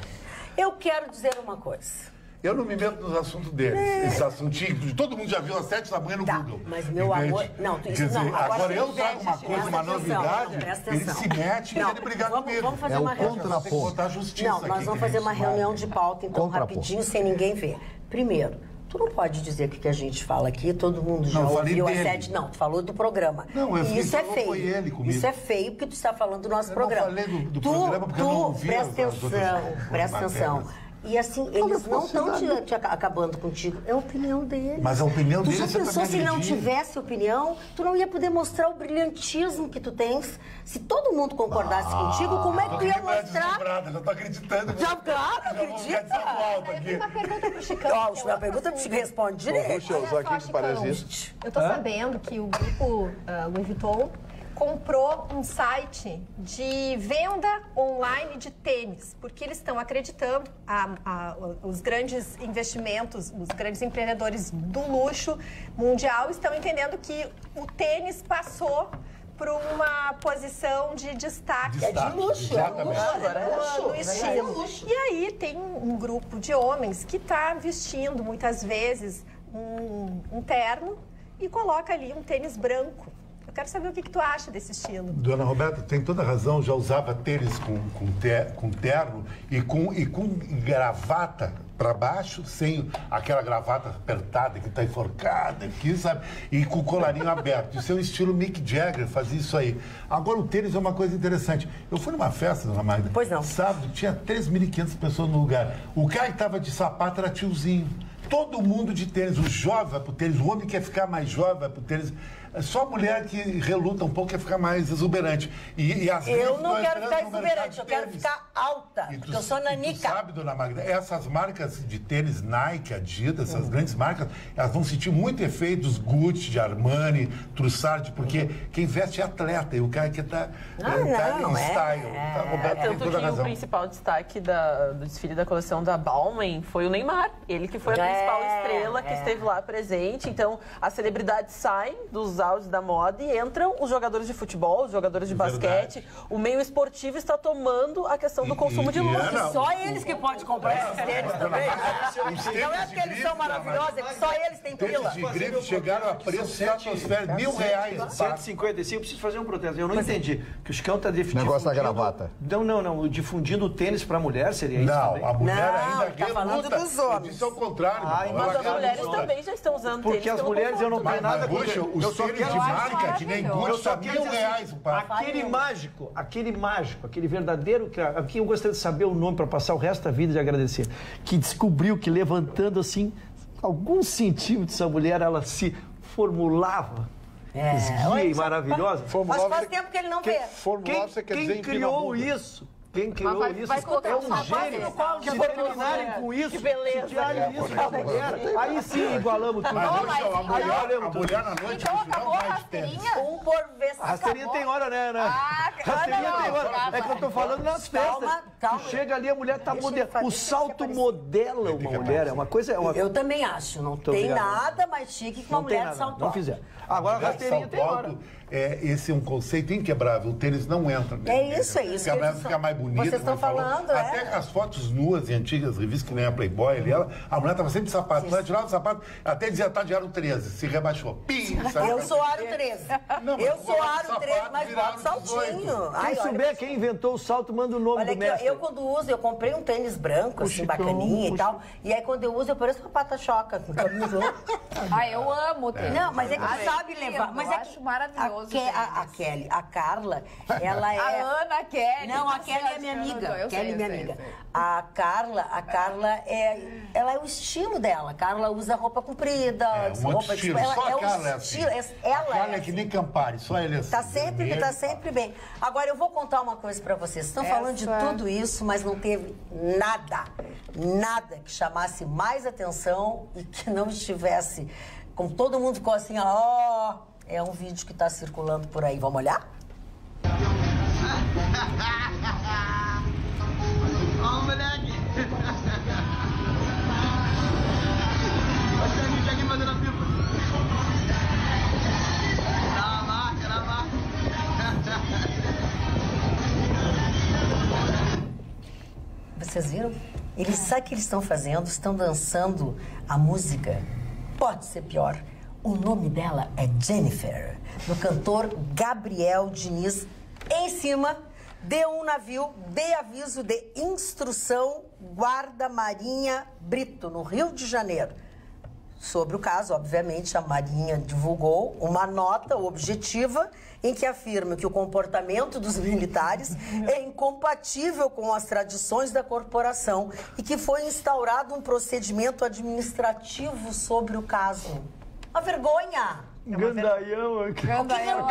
Eu quero dizer uma coisa. Eu não me meto nos assuntos deles. Esses assuntinhos, todo mundo já viu às 7 da manhã no Google. Mas meu amor... Não, isso não. Agora eu trago uma coisa, uma novidade, ele se mete e quer brigar comigo. Vamos fazer uma reunião. Tem que botar justiça. Não, nós vamos fazer uma reunião de pauta, então, rapidinho, sem ninguém ver. Primeiro, tu não pode dizer que a gente fala aqui, todo mundo já ouviu às 7. Não, tu falou do programa. Não, eu isso é feio. Foi ele comigo. Isso é feio porque tu está falando do nosso programa. Eu não falei do programa porque eu não ouvi. Presta atenção. E assim, eles não estão te acabando contigo. É a opinião dele. Mas a opinião dele... Tu já pensou se não tivesse opinião, tu não ia poder mostrar o brilhantismo que tu tens. Se todo mundo concordasse contigo, como é que tu ia mostrar? Já tô acreditando. Claro, acredita. Uma pergunta pro Chicão. Uma pergunta pro Chicão, responde direito. Deixa eu usar aqui que parece isso. Eu tô sabendo que o grupo Louis Vuitton comprou um site de venda online de tênis, porque eles estão acreditando, os grandes investimentos, os grandes empreendedores do luxo mundial estão entendendo que o tênis passou por uma posição de destaque. É de luxo, no estilo. E aí tem um grupo de homens que está vestindo, muitas vezes, um terno e coloca ali um tênis branco. Eu quero saber o que tu acha desse estilo. Dona Roberta, tem toda razão. Já usava tênis com terno e com gravata para baixo, sem aquela gravata apertada que está enforcada aqui, sabe? E com o colarinho aberto. Isso é o estilo Mick Jagger, fazia isso aí. Agora, o tênis é uma coisa interessante. Eu fui numa festa, Dona Magda. Pois não. Sábado, tinha 3.500 pessoas no lugar. O cara que estava de sapato era tiozinho. Todo mundo de tênis, o jovem vai pro tênis, o homem quer ficar mais jovem vai pro tênis. É só a mulher que reluta um pouco, quer ficar mais exuberante. E as eu não quero ficar exuberante, eu quero ficar alta, porque eu sou nanica. Tu sabe, dona Magda, essas marcas de tênis, Nike, Adidas, essas grandes marcas, elas vão sentir muito efeito dos Gucci, de Armani, Trussardi, porque quem veste é atleta, e o cara que tá em style. Tanto que o principal destaque do desfile da coleção da Balmain foi o Neymar. Ele que foi a principal estrela que esteve lá presente. Então, as celebridades saem dos auges da moda e entram os jogadores de futebol, os jogadores de basquete. O meio esportivo está tomando a questão do consumo de luxo. Só eles que podem comprar esses tênis também. Não é porque eles são maravilhosos, é que só eles têm pila. Tênis de grife chegaram a preço estratosférico, R$1.000. 155, eu preciso fazer um protesto. Eu não entendi. Que o Chicão está difundindo... Negócio da gravata. Não. Difundindo o tênis para a mulher, seria isso também? Não, a mulher ainda tá falando dos homens. Isso é o contrário. Mas as mulheres também já estão usando tênis. Porque as mulheres, eu não tenho nada contra... Eu só quero de marca, que nem Gucci, tá R$1.000 o par. Aquele mágico, aquele verdadeiro... Aqui eu gostaria de saber o nome para passar o resto da vida e de agradecer. Que descobriu que levantando assim, alguns centímetros, a mulher, ela se formulava. Esguia e maravilhosa. Mas faz tempo que ele não vê. Quem criou isso? Quem criou isso é um gênio. Se terminarem com isso, se tirarem isso da mulher, aí sim igualamos tudo. A mulher na noite então acabou a rasteirinha? Um por vez. A rasteirinha tem hora, né, Ana? Rasteirinha tem hora. É que eu tô falando nas festas. Calma. Chega ali, a mulher tá modelando. O salto modela uma mulher. É uma coisa... Eu também acho. Não tem nada mais chique que uma mulher de salto alto. Não fizeram. Agora a rasteirinha tem hora. Esse é um conceito inquebrável. O tênis não entra. É isso. Fica mais bonito. Vocês estão falando, Até as fotos nuas em antigas revistas, que nem a Playboy ali, a mulher estava sempre de sapato. Ela tirava o sapato, até dizia, tá de aro 13. Se rebaixou. Pim! Eu sou aro 13. Eu sou aro 13, mas boto saltinho. Quem souber quem inventou o salto, manda o nome do mestre. Eu quando uso, eu comprei um tênis branco, assim, bacaninha e tal. E aí quando eu uso, eu pareço uma pata-choca. Eu amo o tênis. Não, mas é que tu sabe levar. Mas eu acho maravilhoso. A Kelly, a Carla, ela é... A Ana, a Kelly. Não, a Kelly é minha amiga. Kelly é minha amiga. A Carla ela é o estilo dela. A Carla usa roupa comprida. Roupa estilo. Só a Carla é assim. Ela é que nem Campari, só ele é assim. Tá sempre bem. Agora, eu vou contar uma coisa pra vocês. Estão falando de tudo isso, mas não teve nada que chamasse mais atenção e que não estivesse... Como todo mundo ficou assim, é um vídeo que tá circulando por aí. Vamos olhar? Ó, moleque! Olha a gente aqui fazendo a pipa. Na marca. Vocês viram? Sabe o que eles estão fazendo? Estão dançando a música. Pode ser pior. O nome dela é Jennifer, do cantor Gabriel Diniz. Em cima, de um navio de aviso de instrução Guarda-Marinha Brito, no Rio de Janeiro. Sobre o caso, obviamente, a Marinha divulgou uma nota objetiva em que afirma que o comportamento dos militares é incompatível com as tradições da corporação e que foi instaurado um procedimento administrativo sobre o caso. Uma vergonha! Gandaião. Que gandaia!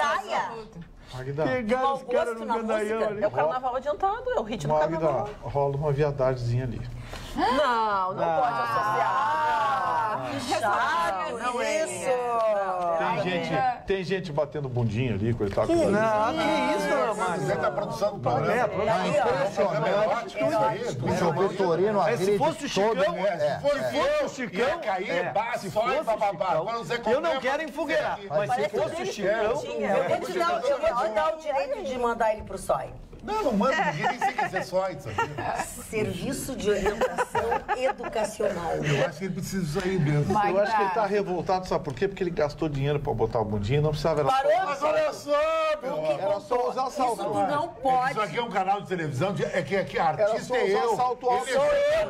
Pegaram os caras no gandaião ali. É o carnaval adiantado, é o ritmo do carnaval. Rola uma viadagemzinha ali. Não pode associar. Que chato isso! Tem gente batendo bundinha ali, coisa e tal. Que isso, Márcio? Você tá produção do programa. Se fosse o Chicão, ia cair, só e bababá. eu não quero enfogueirar, mas se fosse o Chicão... Eu vou te dar o direito de mandar ele pro SOI. Não manda ninguém, nem sei que é só isso aqui. Serviço de Orientação Educacional. Eu acho que ele precisa disso aí mesmo. Eu acho que ele tá revoltado, sabe por quê? Porque ele gastou dinheiro pra botar o bundinho, não precisava... Mas olha só, era só usar salto. Isso não pode. Isso aqui é um canal de televisão, que artista é eu.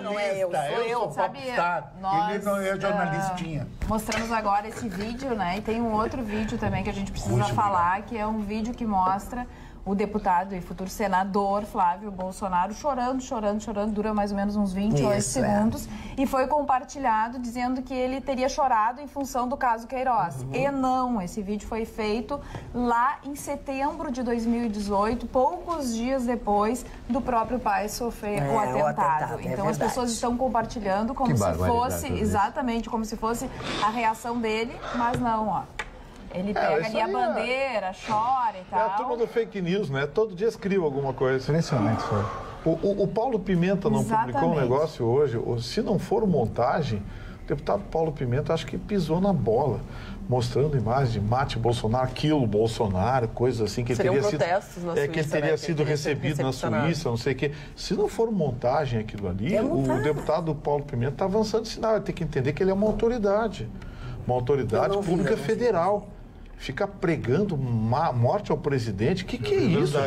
Não é eu, sou eu. Eu sou popstar. Ele não é jornalistinha. Mostramos agora esse vídeo, né? E tem um outro vídeo também que a gente precisa falar, que é um vídeo que mostra o deputado e futuro senador Flávio Bolsonaro chorando, dura mais ou menos uns 28 segundos, e foi compartilhado dizendo que ele teria chorado em função do caso Queiroz. E não, esse vídeo foi feito lá em setembro de 2018, poucos dias depois do próprio pai sofrer o atentado. Então as pessoas estão compartilhando como se fosse, exatamente, como se fosse a reação dele, mas não, ó. Ele pega ali a bandeira, chora e tal. É a turma do fake news, né? Todo dia escreve alguma coisa. Impressionante, foi. O Paulo Pimenta não publicou um negócio hoje, se não for montagem, o deputado Paulo Pimenta acho que pisou na bola, mostrando imagens de mate Bolsonaro, quilo Bolsonaro, coisas assim que ele teria sido, que ele teria sido recebido na Suíça, não sei o quê. Se não for montagem aquilo ali, o deputado Paulo Pimenta está avançando sinal, ele tem que entender que ele é uma autoridade pública federal. Ficar pregando morte ao presidente, que é isso?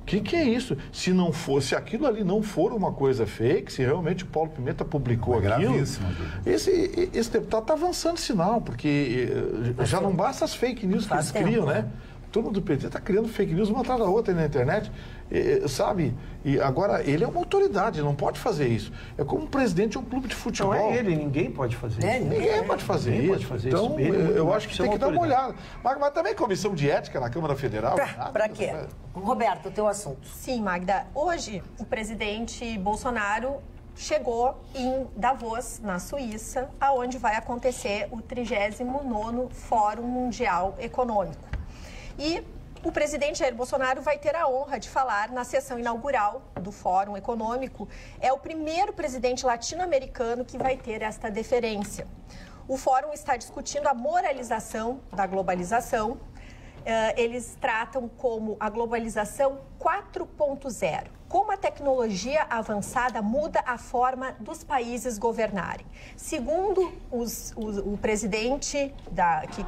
Que é isso? Se aquilo ali não for uma coisa fake, se realmente o Paulo Pimenta publicou aquilo, esse deputado está avançando sinal, porque já não basta as fake news que eles criam, né? Todo mundo do PT está criando fake news uma atrás da outra aí na internet, sabe? E agora, ele é uma autoridade, não pode fazer isso. É como um presidente de um clube de futebol. Não é ele, ninguém pode fazer isso. Ninguém pode fazer isso. Então, eu acho que tem que dar uma olhada. Mas também comissão de ética na Câmara Federal. Para quê? Roberto, o teu assunto. Sim, Magda. Hoje, o presidente Bolsonaro chegou em Davos, na Suíça, aonde vai acontecer o 39º Fórum Mundial Econômico. E o presidente Jair Bolsonaro vai ter a honra de falar na sessão inaugural do Fórum Econômico. É o primeiro presidente latino-americano que vai ter esta deferência. O fórum está discutindo a moralização da globalização. Eles tratam como a globalização 4.0. Como a tecnologia avançada muda a forma dos países governarem. Segundo o presidente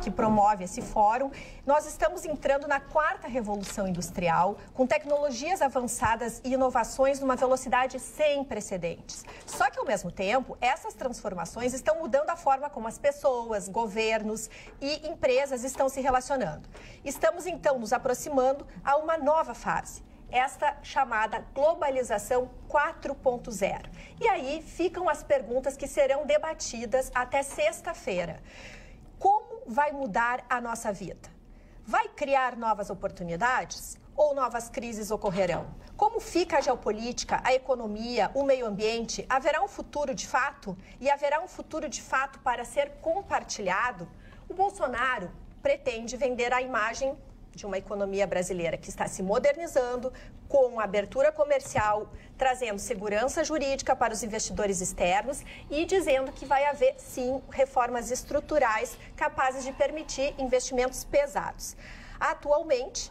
que promove esse fórum, nós estamos entrando na 4ª revolução industrial, com tecnologias avançadas e inovações numa velocidade sem precedentes. Só que, ao mesmo tempo, essas transformações estão mudando a forma como as pessoas, governos e empresas estão se relacionando. Estamos, então, nos aproximando a uma nova fase. Esta chamada globalização 4.0. E aí ficam as perguntas que serão debatidas até sexta-feira. Como vai mudar a nossa vida? Vai criar novas oportunidades ou novas crises ocorrerão? Como fica a geopolítica, a economia, o meio ambiente? Haverá um futuro de fato? E haverá um futuro de fato para ser compartilhado? O Bolsonaro pretende vender a imagem de uma economia brasileira que está se modernizando, com abertura comercial, trazendo segurança jurídica para os investidores externos e dizendo que vai haver, sim, reformas estruturais capazes de permitir investimentos pesados. Atualmente,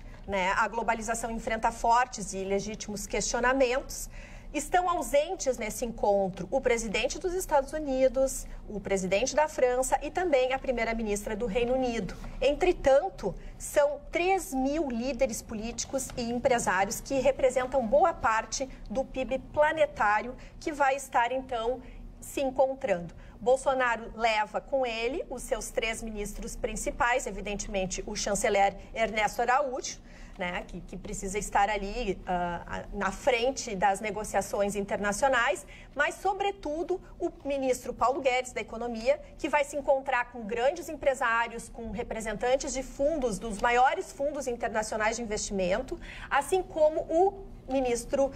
a globalização enfrenta fortes e legítimos questionamentos. Estão ausentes nesse encontro o presidente dos Estados Unidos, o presidente da França e também a primeira-ministra do Reino Unido. Entretanto, são 3.000 líderes políticos e empresários que representam boa parte do PIB planetário que vai estar, então, se encontrando. Bolsonaro leva com ele os seus 3 ministros principais, evidentemente o chanceler Ernesto Araújo, que precisa estar ali na frente das negociações internacionais, mas, sobretudo, o ministro Paulo Guedes, da Economia, que vai se encontrar com grandes empresários, com representantes de fundos, dos maiores fundos internacionais de investimento, assim como o ministro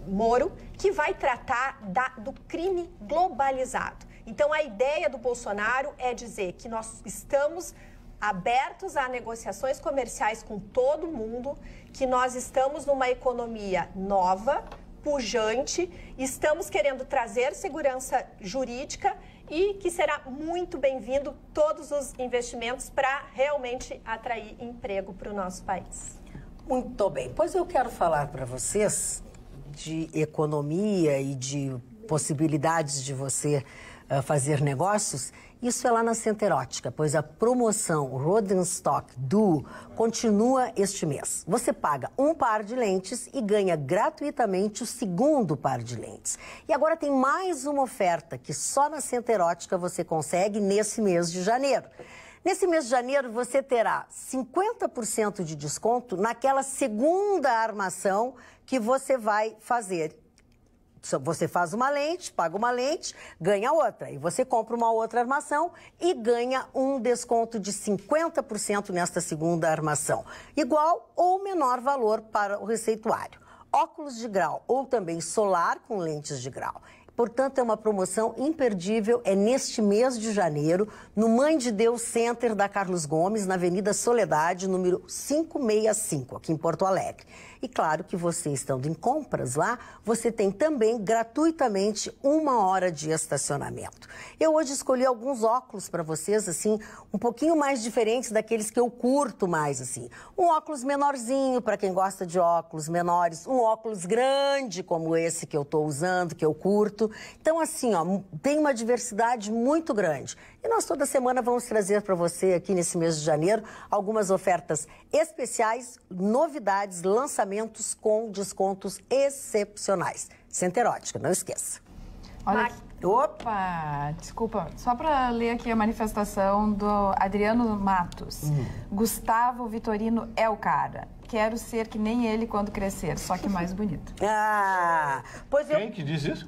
Moro, que vai tratar do crime globalizado. Então, a ideia do Bolsonaro é dizer que nós estamos abertos a negociações comerciais com todo mundo, que nós estamos numa economia nova, pujante, estamos querendo trazer segurança jurídica e que será muito bem-vindo todos os investimentos para realmente atrair emprego para o nosso país. Muito bem. Pois eu quero falar para vocês de economia e de possibilidades de você fazer negócios. Isso é lá na Center Ótica, pois a promoção Rodenstock Duo continua este mês. Você paga um par de lentes e ganha gratuitamente o segundo par de lentes. E agora tem mais uma oferta que só na Center Ótica você consegue nesse mês de janeiro. Nesse mês de janeiro, você terá 50% de desconto naquela segunda armação que você vai fazer. Você faz uma lente, paga uma lente, ganha outra. E você compra uma outra armação e ganha um desconto de 50% nesta segunda armação. Igual ou menor valor para o receituário. Óculos de grau ou também solar com lentes de grau. Portanto, é uma promoção imperdível, é neste mês de janeiro, no Mãe de Deus Center da Carlos Gomes, na Avenida Soledade, número 565, aqui em Porto Alegre. E claro que você, estando em compras lá, você tem também gratuitamente 1 hora de estacionamento. Eu hoje escolhi alguns óculos para vocês, assim, um pouquinho mais diferentes daqueles que eu curto mais, assim. Um óculos menorzinho para quem gosta de óculos menores, um óculos grande como esse que eu estou usando, que eu curto. Então, assim, ó, tem uma diversidade muito grande. E nós toda semana vamos trazer para você aqui nesse mês de janeiro algumas ofertas especiais, novidades, lançamentos com descontos excepcionais. Center Ótica, não esqueça. Olha, opa, desculpa, só para ler aqui a manifestação do Adriano Matos. Gustavo Vitorino é o cara. Quero ser que nem ele quando crescer, só que mais bonito. Pois Quem que diz isso?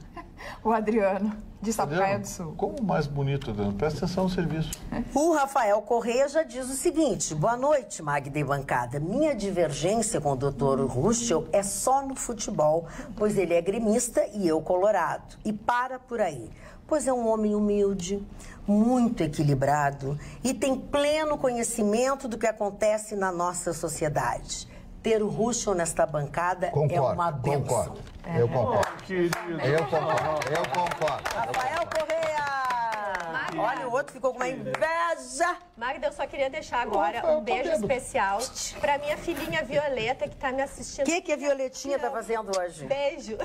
O Adriano, de Sapucaia do Sul. Como mais bonito, Adriano? Presta atenção no serviço. O Rafael Correia já diz o seguinte: boa noite, Magda e bancada. Minha divergência com o Dr. Ruschel é só no futebol, pois ele é gremista e eu colorado. E para por aí. Pois é um homem humilde, muito equilibrado e tem pleno conhecimento do que acontece na nossa sociedade. Ter o Ruschel nesta bancada é uma bênção. Concordo. Eu concordo. Eu concordo. Rafael Correia! Olha, o outro ficou com uma inveja. Magda, eu só queria deixar agora um beijo especial para minha filhinha Violeta, que está me assistindo. O que a Violetinha está fazendo hoje? Beijo.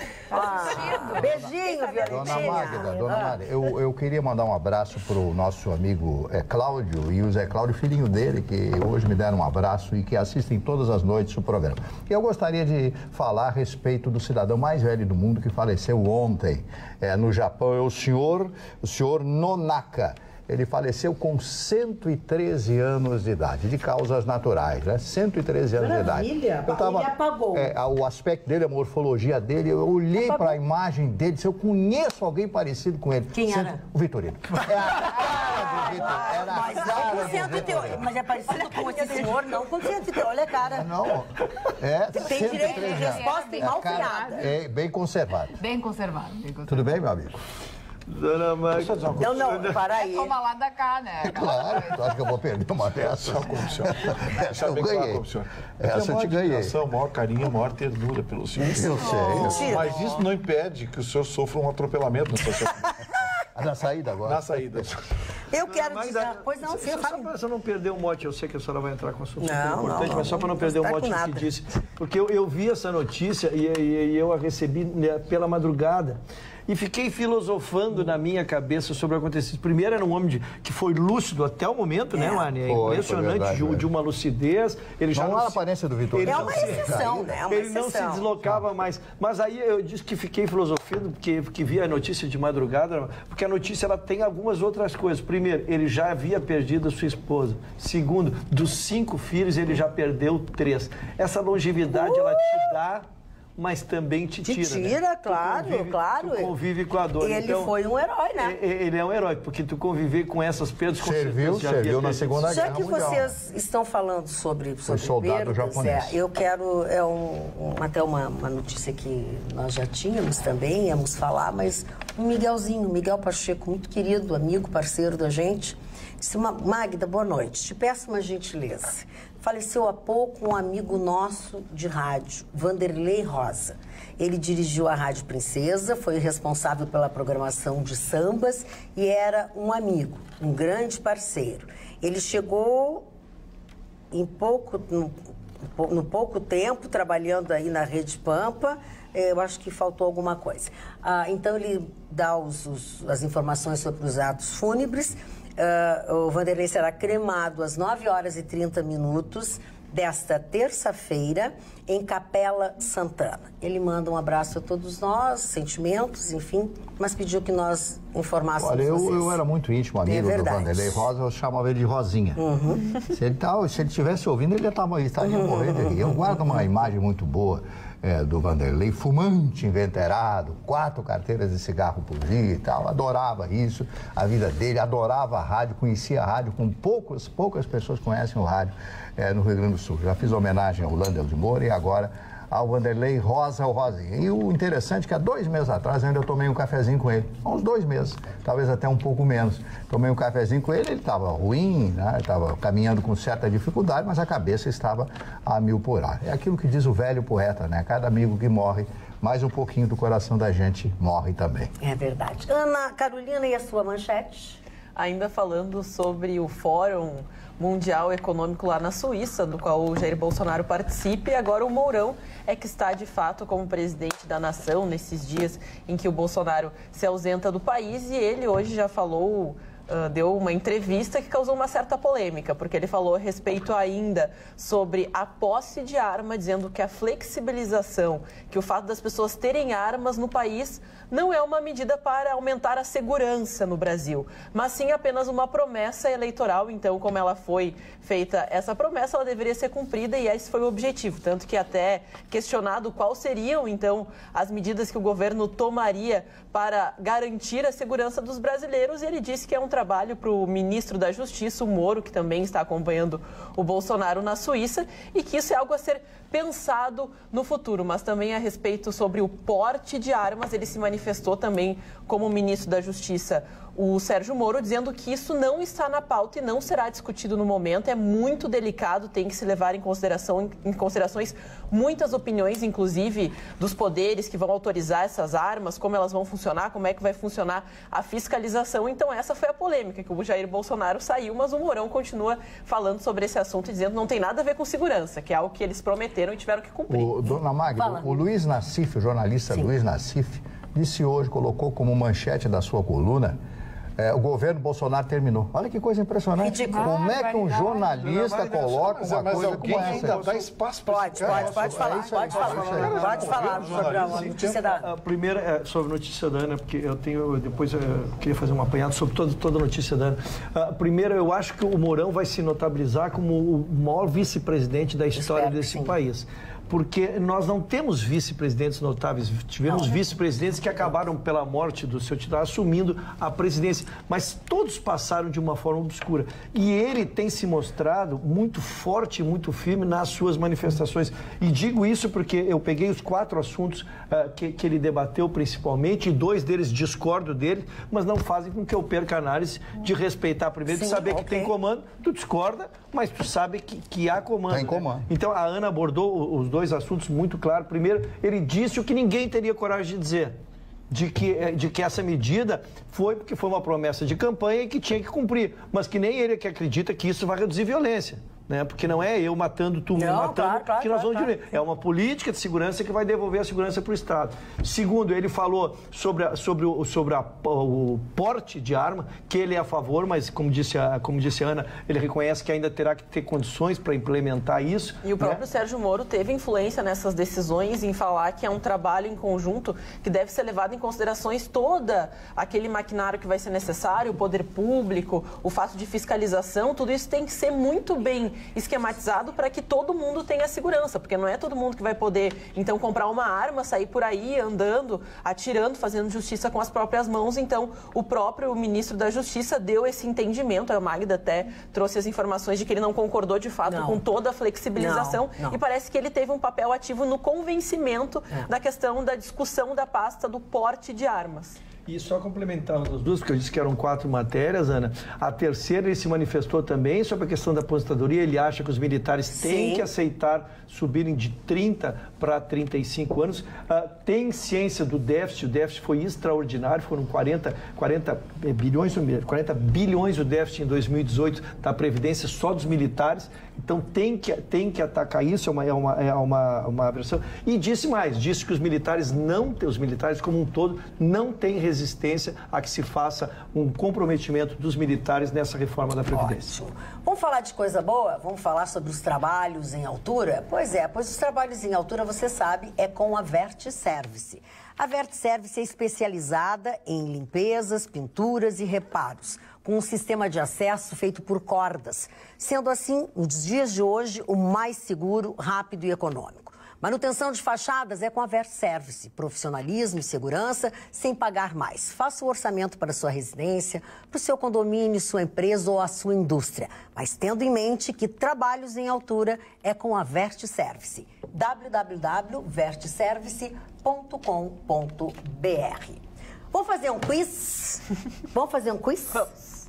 Beijinho, Violetinha. Dona Magda, eu queria mandar um abraço para o nosso amigo Cláudio e o Zé Cláudio, filhinho dele, que hoje me deram um abraço e que assistem todas as noites o programa. E eu gostaria de falar a respeito do cidadão mais velho do mundo que faleceu ontem no Japão, é o senhor Nonaka. Ele faleceu com 113 anos de idade, de causas naturais, né? 113 anos de idade. Ele apagou. O aspecto dele, a morfologia dele, eu olhei para a imagem dele, disse, eu conheço alguém parecido com ele. Quem era? O Vitorino. É a cara do Vitorino. Era a cara do 108, mas é parecido com esse senhor, não com 108, olha a cara. Não, tem direito de resposta e mal criada. É bem conservado. Bem conservado. Tudo bem, meu amigo? Dona Magda. Não, para aí. Toma lá da cá, né? Claro, tu acha que eu vou perder uma dessa? Essa eu ganhei. Essa eu te ganhei. O maior carinho, a maior ternura pelo senhor. Eu sei. Mas isso não impede que o senhor sofra um atropelamento na sua Na saída agora? Na saída. Eu quero dizer... Pois não, só para você não perder o mote, eu sei que a senhora vai entrar com a sua importante, mas só para não perder o mote que disse. Porque eu vi essa notícia e eu a recebi pela madrugada. E fiquei filosofando na minha cabeça sobre o acontecido. Primeiro, era um homem que foi lúcido até o momento, né, Mani? É impressionante, de uma lucidez. Ele já não há a aparência do Vitorino. É uma exceção, né? Ele não se deslocava mais. Mas aí eu disse que fiquei filosofando, porque vi a notícia de madrugada, porque a notícia ela tem algumas outras coisas. Primeiro, ele já havia perdido a sua esposa. Segundo, dos 5 filhos, ele já perdeu 3. Essa longevidade, ela te dá... mas também te tira. Te tira, né? Claro. Tu convive com a dor. Ele então, foi um herói, né? Ele é um herói, porque tu conviver com essas perdas... Serviu na Segunda Guerra Mundial. Já que vocês estão falando sobre soldado japonês. Eu quero... até uma notícia que nós já tínhamos também, íamos falar, mas o Miguel Pacheco, muito querido, amigo, parceiro da gente, disse, Magda, boa noite, te peço uma gentileza. Faleceu há pouco um amigo nosso de rádio, Vanderlei Rosa. Ele dirigiu a Rádio Princesa, foi responsável pela programação de sambas e era um amigo, um grande parceiro. Ele chegou no pouco tempo, trabalhando aí na Rede Pampa, eu acho que faltou alguma coisa. Então, ele dá as informações sobre os atos fúnebres. O Vanderlei será cremado às 9h30 desta terça-feira em Capela Santana. Ele manda um abraço a todos nós, sentimentos, enfim, mas pediu que nós informássemos vocês. Olha, eu era muito íntimo amigo do Vanderlei Rosa, eu chamava ele de Rosinha. Se ele estivesse ouvindo, ele estaria morrendo de rir. Eu guardo uma imagem muito boa do Vanderlei, fumante, inveterado, 4 carteiras de cigarro por dia e tal, adorava isso, a vida dele, adorava a rádio, conhecia a rádio, com poucas pessoas conhecem o rádio no Rio Grande do Sul. Já fiz homenagem ao Landel de Moura e agora ao Vanderlei Rosa, o Rosinha. E o interessante é que há 2 meses atrás eu ainda tomei um cafezinho com ele, há uns 2 meses, talvez até um pouco menos. Tomei um cafezinho com ele, ele estava ruim, né? Estava caminhando com certa dificuldade, mas a cabeça estava a 1000 por hora. É aquilo que diz o velho poeta, né? Cada amigo que morre, mais um pouquinho do coração da gente morre também. É verdade. Ana Carolina, e a sua manchete? Ainda falando sobre o Fórum Mundial Econômico lá na Suíça, do qual o Jair Bolsonaro participa, e agora o Mourão é que está de fato como presidente da nação nesses dias em que o Bolsonaro se ausenta do país, e ele hoje já falou... deu uma entrevista que causou uma certa polêmica, porque ele falou a respeito ainda sobre a posse de arma, dizendo que a flexibilização, que o fato das pessoas terem armas no país não é uma medida para aumentar a segurança no Brasil, mas sim apenas uma promessa eleitoral. Então, como ela foi feita essa promessa, ela deveria ser cumprida, e esse foi o objetivo. Tanto que até questionado quais seriam, então, as medidas que o governo tomaria para garantir a segurança dos brasileiros, e ele disse que é um trabalho para o ministro da Justiça, o Moro, que também está acompanhando o Bolsonaro na Suíça, e que isso é algo a ser pensado no futuro. Mas também a respeito sobre o porte de armas, ele se manifestou também como ministro da Justiça, o Sérgio Moro, dizendo que isso não está na pauta e não será discutido no momento. É muito delicado, tem que se levar em considerações muitas opiniões, inclusive dos poderes que vão autorizar essas armas, como elas vão funcionar, como é que vai funcionar a fiscalização. Então essa foi a polêmica, que o Jair Bolsonaro saiu, mas o Mourão continua falando sobre esse assunto e dizendo que não tem nada a ver com segurança, que é algo que eles prometeram e tiveram que cumprir. Dona Magda, o Luiz Nassif, o jornalista Luiz Nassif, disse hoje, colocou como manchete da sua coluna, o governo Bolsonaro terminou. Olha que coisa impressionante. Como é que um jornalista coloca uma coisa como essa? Dá espaço para Pode falar sobre a notícia da... A primeira sobre a notícia da Ana, porque depois eu queria fazer um apanhado sobre toda a notícia da Ana. Primeiro, eu acho que o Mourão vai se notabilizar como o maior vice-presidente da história desse país. Porque nós não temos vice-presidentes notáveis. Tivemos vice-presidentes que acabaram pela morte do seu titular assumindo a presidência, mas todos passaram de uma forma obscura. E ele tem se mostrado muito forte, muito firme nas suas manifestações. E digo isso porque eu peguei os 4 assuntos que ele debateu principalmente, e 2 deles discordo dele, mas não fazem com que eu perca a análise de respeitar primeiro, de saber que tem comando. Tu discorda, mas tu sabe que há comando. Tem comando. Então a Ana abordou os 2 assuntos muito claro. Primeiro, ele disse o que ninguém teria coragem de dizer, de que essa medida foi porque foi uma promessa de campanha e que tinha que cumprir, mas que nem ele que acredita que isso vai reduzir violência. Né? Porque não é eu matando, tu me matando, que nós vamos diminuir. É uma política de segurança que vai devolver a segurança para o Estado. Segundo, ele falou sobre o porte de arma, que ele é a favor, mas como disse a Ana, ele reconhece que ainda terá que ter condições para implementar isso. E o próprio Sérgio Moro teve influência nessas decisões em falar que é um trabalho em conjunto que deve ser levado em considerações toda aquele maquinário que vai ser necessário, o poder público, o fato de fiscalização, tudo isso tem que ser muito bem esquematizado para que todo mundo tenha segurança, porque não é todo mundo que vai poder, então, comprar uma arma, sair por aí andando, atirando, fazendo justiça com as próprias mãos. Então, o próprio ministro da Justiça deu esse entendimento. A Magda até trouxe as informações de que ele não concordou de fato com toda a flexibilização e parece que ele teve um papel ativo no convencimento da questão da discussão da pasta do porte de armas. E só complementando as 2, porque eu disse que eram 4 matérias, Ana, a terceira ele se manifestou também sobre a questão da aposentadoria. Ele acha que os militares têm que aceitar subirem de 30 para 35 anos. Tem ciência do déficit, o déficit foi extraordinário, foram 40 bilhões o déficit em 2018 da Previdência só dos militares. Então tem que atacar isso, é uma versão. E disse mais, disse que os militares como um todo não têm resistência resistência a que se faça um comprometimento dos militares nessa reforma da Previdência. Ótimo. Vamos falar de coisa boa? Vamos falar sobre os trabalhos em altura? Pois os trabalhos em altura, você sabe, é com a Vertiservice. A Vertiservice é especializada em limpezas, pinturas e reparos, com um sistema de acesso feito por cordas, sendo assim, nos dias de hoje, o mais seguro, rápido e econômico. Manutenção de fachadas é com a Vertiservice, profissionalismo e segurança sem pagar mais. Faça o orçamento para a sua residência, para o seu condomínio, sua empresa ou a sua indústria, mas tendo em mente que trabalhos em altura é com a Vertiservice. www.vertiservice.com.br. Vamos fazer um quiz? Vamos fazer um quiz? Vamos.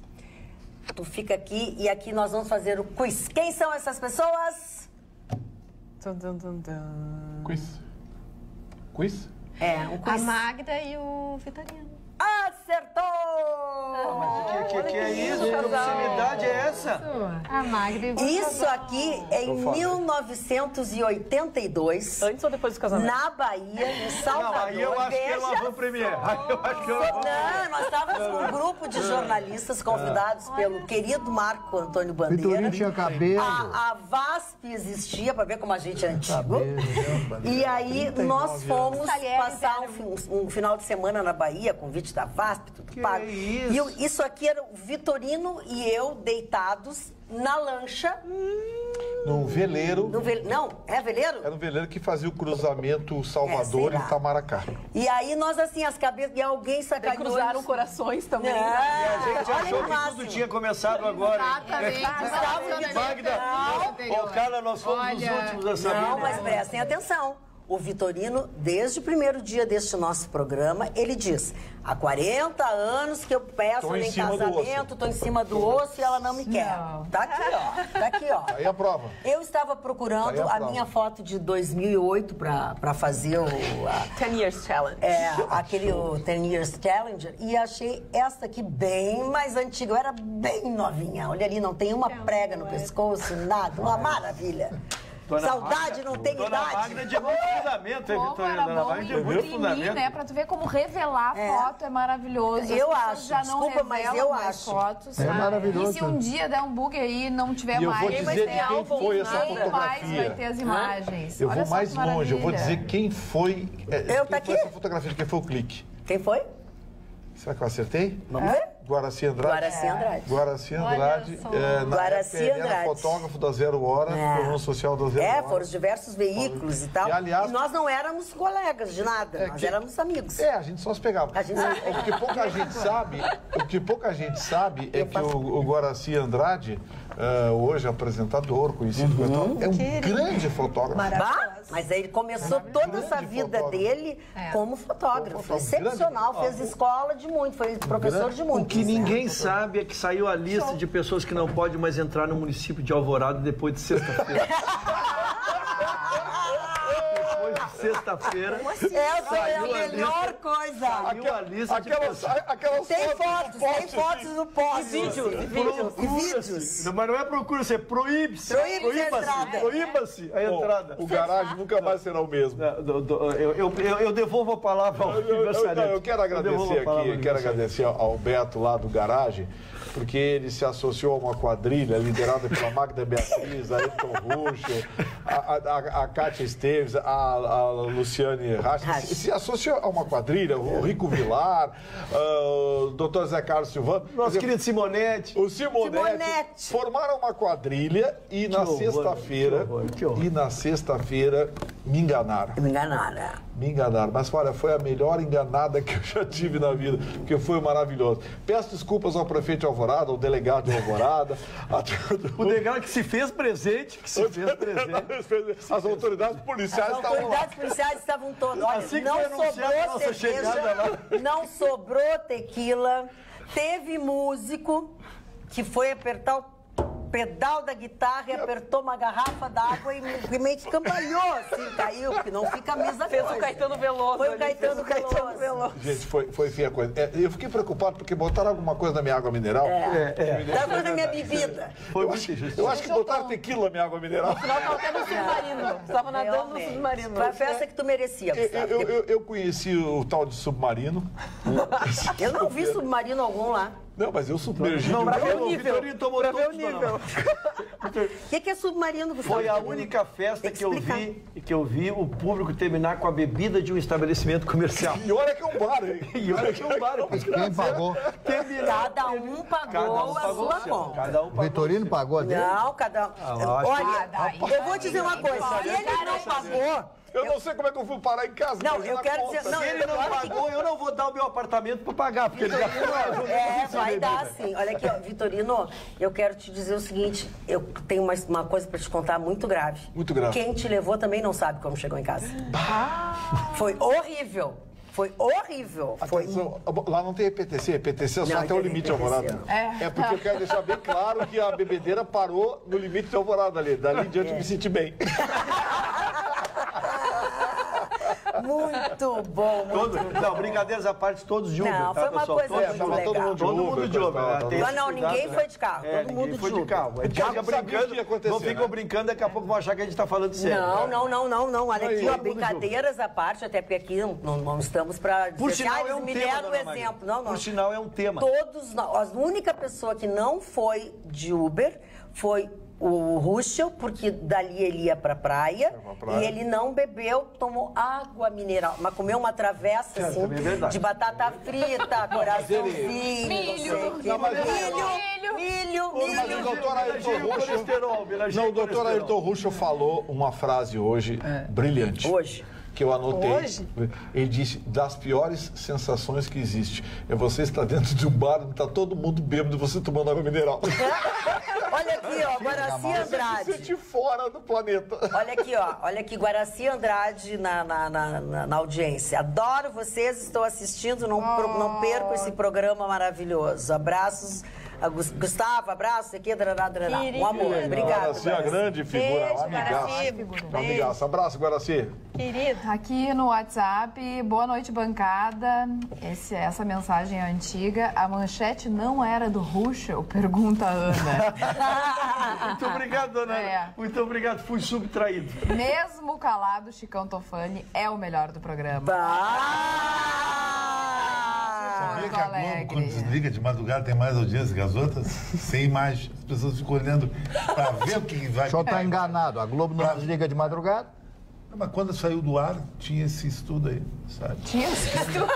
Tu fica aqui e aqui nós vamos fazer o quiz. Quem são essas pessoas? Quiz? Quiz? Um quiz. A Magda e o Vitorino. Acertou! Mas o que é isso? Que proximidade é essa? A Magda e o Isso aqui é em 1982. Antes ou depois do casamento? Na Bahia, em Salvador. Não, aí eu acho que é uma van-premiere. Não, nós estávamos com um grupo de jornalistas convidados pelo querido Marco Antônio Bandeira. Vitorino tinha cabelo. A VASP existia, para ver como a gente é antigo. E aí nós fomos passar um final de semana na Bahia, convite da VASP, tudo pago. Isso? E isso aqui era o Vitorino e eu deitados na lancha. Num veleiro. Não, é veleiro? Era um veleiro que fazia o cruzamento Salvador sei lá. e Itamaracá. E aí nós assim, as cabeças, e alguém sacaneou. Cruzaram corações também. A gente Olha achou o que máximo. tudo tinha começado agora. Magda, Carla, nós fomos os últimos a saber. Não, mas prestem atenção. O Vitorino, desde o primeiro dia deste nosso programa, ele diz: há 40 anos que eu peço ela em casamento, estou em cima do osso e ela não me quer. Tá aqui, ó. Tá aqui, ó. Aí a prova. Eu estava procurando a minha foto de 2008 para fazer o 10 Years Challenge. o 10 Years Challenger, e achei essa aqui bem mais antiga. Eu era bem novinha. Olha ali, não tem uma prega no pescoço, nada. Uma maravilha. Saudade não tem Dona idade. Magna de muito fundamento, hein, Vitorino? Dona Magna de muito fundamento. Né? Pra tu ver como revelar foto é maravilhoso. Eu As pessoas acho, já não desculpa, mas revelam eu mais acho. fotos. É maravilhoso. E se um dia der um bug aí e não tiver E eu mais, vou dizer tem quem álbum, foi essa ninguém mais fotografia. vai ter as imagens. Eu Olha vou só mais que longe, eu vou maravilha. dizer quem foi. Tá Quem foi essa fotografia de quem foi o clique? Quem foi? Será que eu acertei? Vamos ver? Guaraci Andrade. Guaraci Andrade. Guaraci Andrade. Na Guaraci época, ele era Andrade. fotógrafo da Zero Hora, programa social da Zero Hora. Foram diversos veículos e tal. E, aliás, nós não éramos colegas de nada, nós éramos amigos. A gente só se pegava. A gente- O que pouca gente sabe é que o Guaraci Andrade, hoje apresentador, conhecido, é um grande fotógrafo. Mas aí ele começou toda essa vida dele como fotógrafo. Excepcional, grande. fez escola de muito, foi professor de muito. O que ninguém sabe é que saiu a lista de pessoas que não podem mais entrar no município de Alvorada depois de sexta-feira. Depois de sexta-feira. Essa é a melhor coisa. Saiu a lista de pessoas. Aquelas Tem fotos no poste. Vídeos. Procura-se. Mas não é procura-se, é proíbe-se. Proíbe-se a entrada. Proíba-se a entrada. O garagem nunca mais será o mesmo. Eu devolvo a palavra ao aniversariante. Eu quero agradecer ao Beto lá do garagem, porque ele se associou a uma quadrilha liderada pela Magda Beatriz, a Ayrton Ruschel, a Kátia Esteves, a Luciane Racha. Se associou a uma quadrilha, o Rico Vilar, o Dr. Zé Carlos Silvano. Nosso querido Simonetti. O Simonetti formaram uma quadrilha e na sexta-feira me enganaram. Me enganaram, mas olha, foi a melhor enganada que eu já tive na vida, porque foi maravilhoso. Peço desculpas ao prefeito de Alvorada, ao delegado de Alvorada, O delegado que se fez presente, As autoridades policiais As estavam lá. autoridades policiais estavam todas. Olha, Assim que não foi anunciada a sobrou nossa chegada lá. cerveja, não sobrou tequila, teve músico que foi apertar o pedal da guitarra e apertou uma garrafa d'água e meio que cambalhou, assim, caiu, porque não fica a mesma Fez coisa. o Caetano Veloso. Foi o Caetano Veloso. Gente, foi feia a coisa. Eu fiquei preocupado porque botaram alguma coisa na minha água mineral. Dá coisa na minha bebida. Foi muito injusto. Eu acho que botaram tequila na minha água mineral. Afinal, tava até no submarino. Estava nadando no submarino. Foi a festa que tu merecia, Gustavo. Eu conheci o tal de submarino. Eu não vi submarino algum lá. Não, mas eu submergi. Não, pra ver o o nível. Pra ver o nível. O que é submarino, Gustavo? Foi a única festa que eu vi o público terminar com a bebida de um estabelecimento comercial. E olha que é um bar, hein? E olha que é um bar. Quem pagou? Cada um pagou a sua conta. Cada um O pagou. Vitorino pagou a dele? Não, cada um. Olha, eu vou dizer uma coisa. Se ele não pagou... Eu não sei como é que eu fui parar em casa. Não, eu quero dizer... Se ele não pagou, eu não vou dar o meu apartamento para pagar, porque ele já vai dar sim. Olha aqui, ó, Vitorino, eu quero te dizer o seguinte, eu tenho uma coisa para te contar muito grave. Muito grave. Quem te levou também não sabe como chegou em casa. Foi horrível. Foi horrível. Atenção, lá não tem EPTC, EPTC é só até o limite de Alvorada. É porque eu quero deixar bem claro que a bebedeira parou no limite de Alvorada ali. Dali em diante eu me senti bem. Muito bom, muito bom. Não, brincadeiras à parte, todos de Uber. Não, tá, foi uma pessoal? coisa muito legal. Todo mundo de Uber. Não, ninguém foi de carro, todo mundo foi de de carro. A gente fica brincando, não ficam brincando, daqui a pouco vão achar que a gente está falando sério. Não. Olha aqui, ó, brincadeiras à parte, até porque aqui não estamos para dizer, por sinal, é um me tema, deram o exemplo. Não. Por sinal, é um tema. Todos nós, a única pessoa que não foi de Uber foi o Ruschel, porque dali ele ia pra praia, e ele não bebeu, tomou água mineral, mas comeu uma travessa assim, de batata frita, coraçãozinho, milho. O doutor Ayrton Ruschel falou uma frase hoje brilhante. Que eu anotei. Hoje? Ele disse, das piores sensações que existe, é você estar dentro de um bar e tá todo mundo bêbado e você tomando água mineral. Olha aqui, ó, Guaraci Andrade. Você se sente fora do planeta. Olha aqui, Guaraci Andrade na audiência. Adoro vocês, estou assistindo, não perco esse programa maravilhoso. Abraços. Gustavo, abraço, aqui, um amor, obrigada. Guaraci é a grande figura, amigaça. Abraço, Guaraci. Querido. Aqui no WhatsApp, boa noite, bancada. Essa mensagem é antiga. A manchete não era do Ruschel? Pergunta a Ana. Muito obrigado, dona Ana. Muito obrigado, fui subtraído. Mesmo calado, Chicão Tofani é o melhor do programa. Sabia que a Globo, quando desliga de madrugada, tem mais audiência que as outras? Sem imagem. As pessoas ficam olhando para ver o que vai... O senhor está enganado. A Globo não desliga de madrugada? Mas quando saiu do ar, tinha esse estudo aí, sabe? Tinha esse estudo?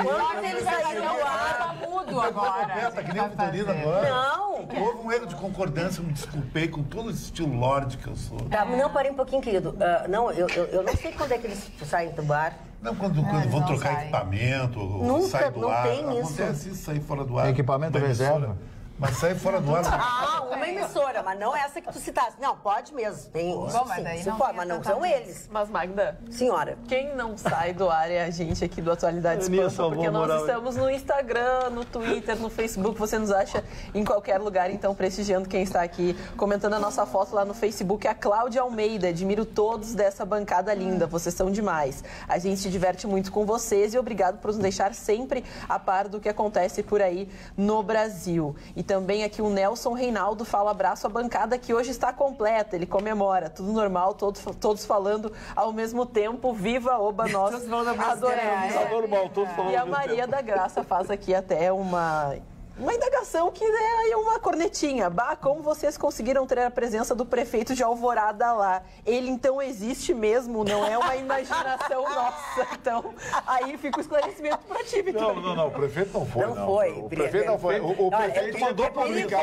Quando ele saiu do ar, mudo agora. Tá que nem o Vitorino agora. Não. Houve um erro de concordância, me desculpei com todo esse estilo lorde que eu sou. Tá, não, parei um pouquinho, querido. Não, eu não sei quando é que eles saem do bar. Não, quando vão trocar equipamento, nunca, sai do não ar. Tem acontece isso, sair fora do ar. Equipamento reserva. Mas sai fora do ar. Uma emissora, mas não essa que tu citaste. Não, pode mesmo. Tem isso, bom, mas daí sim, não pode, mas não são eles. Mas, Magda, senhora, quem não sai do ar é a gente aqui do Atualidades Pampa, porque nós estamos no Instagram, no Twitter, no Facebook, você nos acha em qualquer lugar, então prestigiando quem está aqui, comentando a nossa foto lá no Facebook, é a Cláudia Almeida. Admiro todos dessa bancada linda, vocês são demais. A gente se diverte muito com vocês e obrigado por nos deixar sempre a par do que acontece por aí no Brasil. E também aqui o Nelson Reinaldo fala abraço à bancada que hoje está completa, ele comemora, tudo normal, todos falando ao mesmo tempo, viva Oba, nós adoramos. Tá normal, todos falando. E a Maria da Graça faz aqui até uma indagação que é uma cornetinha. Bah, como vocês conseguiram ter a presença do prefeito de Alvorada lá? Ele então existe mesmo, não é uma imaginação nossa. Então, aí fica o esclarecimento para ti, Vitor. Não, o prefeito não foi. Não foi. O prefeito não foi. O prefeito mandou publicar.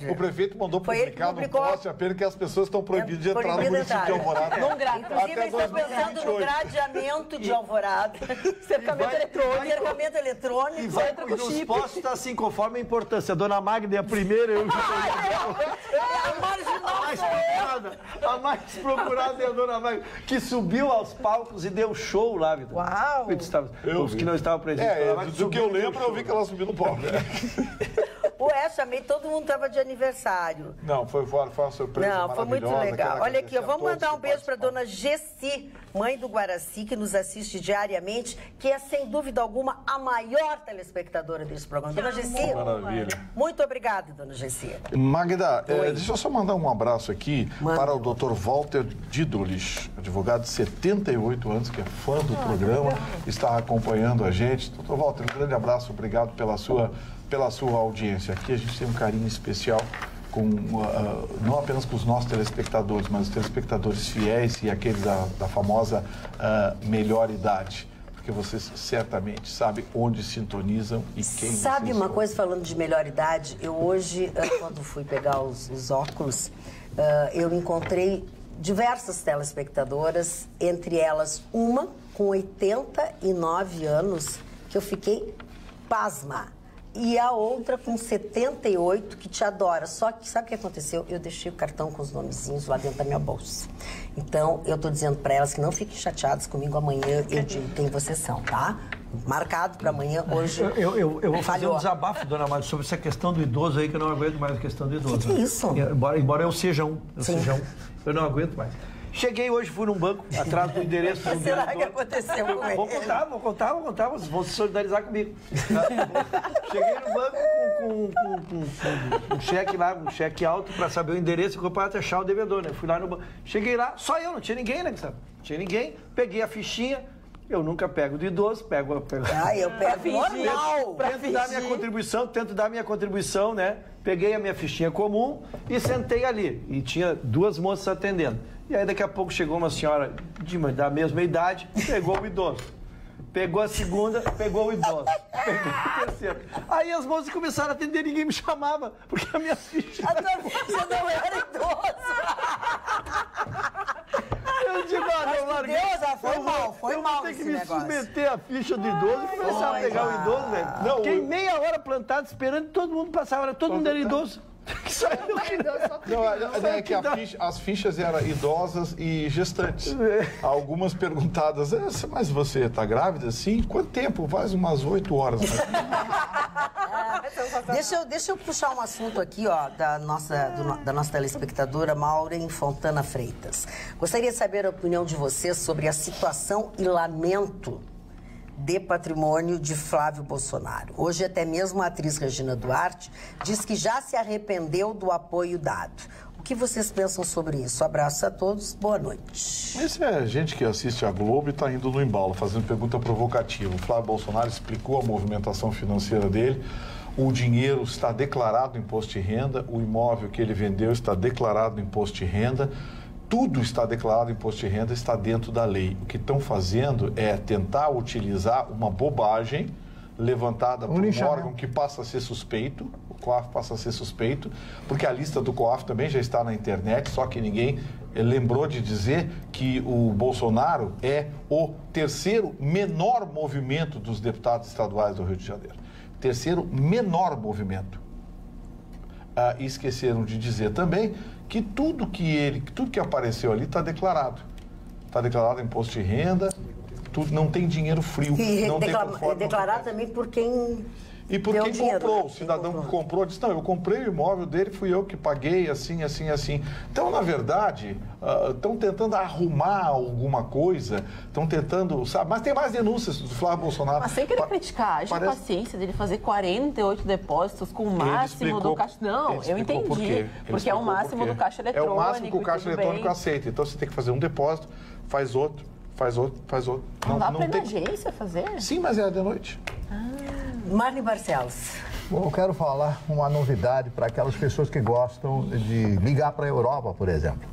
O prefeito mandou publicar no post apenas que as pessoas estão proibidas de entrar no município de Alvorada. Inclusive, estou pensando no gradeamento de Alvorada. Cercamento eletrônico. Cercamento eletrônico. E vai para os postos, está assim, conforme a importância. A dona Magda é a primeira, eu a mais procurada é a dona Magda, que subiu aos palcos e deu show lá, Vitor. Uau! Os que não estavam presentes. Do que eu lembro, eu vi que ela subiu no palco. Ué, chamei, todo mundo estava de aniversário. Não, foi uma surpresa. Não, foi muito legal. Olha aqui, vamos mandar um beijo para dona Gessi, mãe do Guaraci, que nos assiste diariamente, que é, sem dúvida alguma, a maior telespectadora desse programa. Dona Gessi, maravilha. Muito obrigada, dona Gessi. Magda, deixa eu só mandar um abraço aqui para o Dr. Walter Didulich, advogado de 78 anos, que é fã do programa, está acompanhando a gente. Dr. Walter, um grande abraço, obrigado pela sua audiência. Aqui a gente tem um carinho especial com, não apenas com os nossos telespectadores, mas os telespectadores fiéis e aqueles da famosa melhor idade. Porque vocês certamente sabem onde sintonizam e quem Sabe uma coisa, falando de melhor idade? Eu hoje, quando fui pegar os óculos, eu encontrei diversas telespectadoras, entre elas uma com 89 anos, que eu fiquei pasma. E a outra com 78, que te adora. Só que, sabe o que aconteceu? Eu deixei o cartão com os nomezinhos lá dentro da minha bolsa. Então, eu tô dizendo para elas que não fiquem chateadas comigo amanhã. Eu digo quem vocês são, tá? Marcado para amanhã, hoje. Eu vou fazer um desabafo, dona Márcia, sobre essa questão do idoso aí, que eu não aguento mais a questão do idoso. Que é isso? Embora eu seja um, eu não aguento mais. Cheguei hoje, fui num banco, atrás do endereço. O que será que aconteceu com ele? Vou contar, vocês vão se solidarizar comigo. Cheguei no banco com um cheque lá, um cheque alto, para saber o endereço e para achar o devedor, né? Fui lá no banco. Cheguei lá, só eu, não tinha ninguém, né? Não tinha ninguém, peguei a fichinha. Eu nunca pego do idoso, pego... eu pego normal. Tento dar minha contribuição, né? Peguei a minha fichinha comum e sentei ali. E tinha duas moças atendendo. E aí daqui a pouco chegou uma senhora da mesma idade, pegou o idoso. Pegou a segunda, pegou o idoso. Pegou o terceiro. Aí as moças começaram a atender, ninguém me chamava, porque a minha ficha... Você não era idoso. Eu digo, eu larguei. Foi mal. Eu vou ter que me submeter à ficha do idoso e começar a pegar o idoso, velho. Fiquei meia hora plantado esperando todo mundo passar a hora. Todo mundo era idoso. É que as fichas eram idosas e gestantes. Algumas perguntadas, mas você está grávida? Sim. Quanto tempo? Faz umas 8 horas. Deixa eu puxar um assunto aqui, ó, da nossa telespectadora Maureen Fontana Freitas. Gostaria de saber a opinião de vocês sobre a situação e lamento de patrimônio de Flávio Bolsonaro. Hoje até mesmo a atriz Regina Duarte diz que já se arrependeu do apoio dado. O que vocês pensam sobre isso? Abraço a todos, boa noite. Esse é gente que assiste a Globo e está indo no embalo, fazendo pergunta provocativa. O Flávio Bolsonaro explicou a movimentação financeira dele. O dinheiro está declarado no imposto de renda, o imóvel que ele vendeu está declarado no imposto de renda. Tudo está declarado em imposto de renda, está dentro da lei. O que estão fazendo é tentar utilizar uma bobagem levantada por um órgão que passa a ser suspeito, o COAF passa a ser suspeito, porque a lista do COAF também já está na internet, só que ninguém lembrou de dizer que o Bolsonaro é o terceiro menor movimento dos deputados estaduais do Rio de Janeiro. Terceiro menor movimento. E esqueceram de dizer também que tudo que apareceu ali está declarado. Está declarado imposto de renda, não tem dinheiro frio. E não tem declarado também por quem... E por quem comprou, o cidadão que comprou disse, não, eu comprei o imóvel dele, fui eu que paguei, assim. Então, na verdade, estão tentando arrumar alguma coisa, estão tentando, sabe, mas tem mais denúncias do Flávio Bolsonaro. Mas sem querer criticar, haja paciência dele fazer 48 depósitos com o máximo do caixa. Não, eu entendi, porque é o máximo do caixa eletrônico. É o máximo que o caixa eletrônico aceita, então você tem que fazer um depósito, faz outro. Não dá para ir na agência fazer? Sim, mas é de noite. Marli Barcelos. Bom, eu quero falar uma novidade para aquelas pessoas que gostam de ligar para a Europa, por exemplo.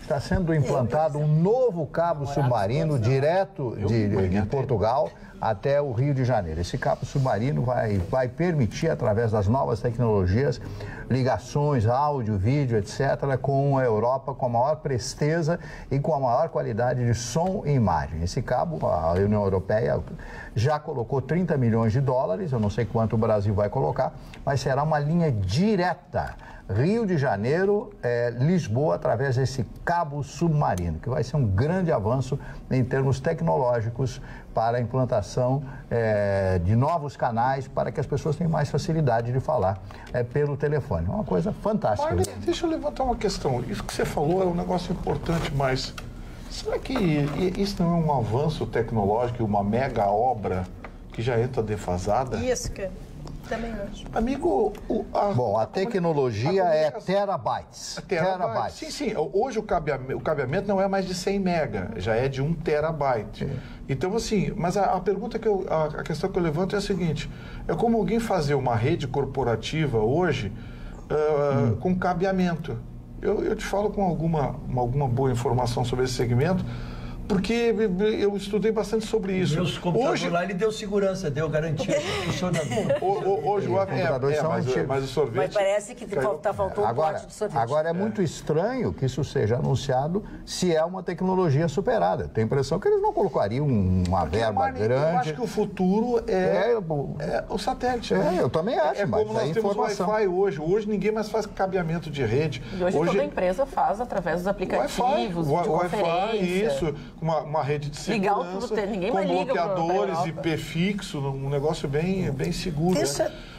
Está sendo implantado um novo cabo submarino direto de Portugal até o Rio de Janeiro. Esse cabo submarino vai permitir, através das novas tecnologias, ligações, áudio, vídeo, etc., com a Europa com a maior presteza e com a maior qualidade de som e imagem. Esse cabo, a União Europeia já colocou 30 milhões de dólares, eu não sei quanto o Brasil vai colocar, mas será uma linha direta Rio de Janeiro, Lisboa, através desse cabo cabo submarino, que vai ser um grande avanço em termos tecnológicos para a implantação de novos canais para que as pessoas tenham mais facilidade de falar pelo telefone. É uma coisa fantástica. Olha, deixa eu levantar uma questão. Isso que você falou é um negócio importante, mas será que isso não é um avanço tecnológico, uma mega obra que já entra defasada? Isso, que também acho. Amigo, a tecnologia é terabytes. Sim, sim. Hoje o cabeamento não é mais de 100 mega, já é de 1 terabyte. Então, assim, mas a pergunta a questão que eu levanto é a seguinte: é como alguém fazer uma rede corporativa hoje com cabeamento. Eu te falo com alguma boa informação sobre esse segmento, porque eu estudei bastante sobre isso. Meus computadores lá, ele deu segurança, deu garantia de funcionamento. Hoje o mas o sorvete... Mas parece que faltou um pote de sorvete. Agora, é muito estranho que isso seja anunciado se é uma tecnologia superada. Tenho a impressão que eles não colocariam uma verba grande. Eu acho que o futuro é o satélite. Eu também acho, mas como nós temos Wi-Fi hoje. Hoje ninguém mais faz cabeamento de rede. E hoje toda empresa faz através dos aplicativos, Wi-Fi, isso. Uma rede de segurança, com bloqueadores, IP fixo, um negócio bem seguro.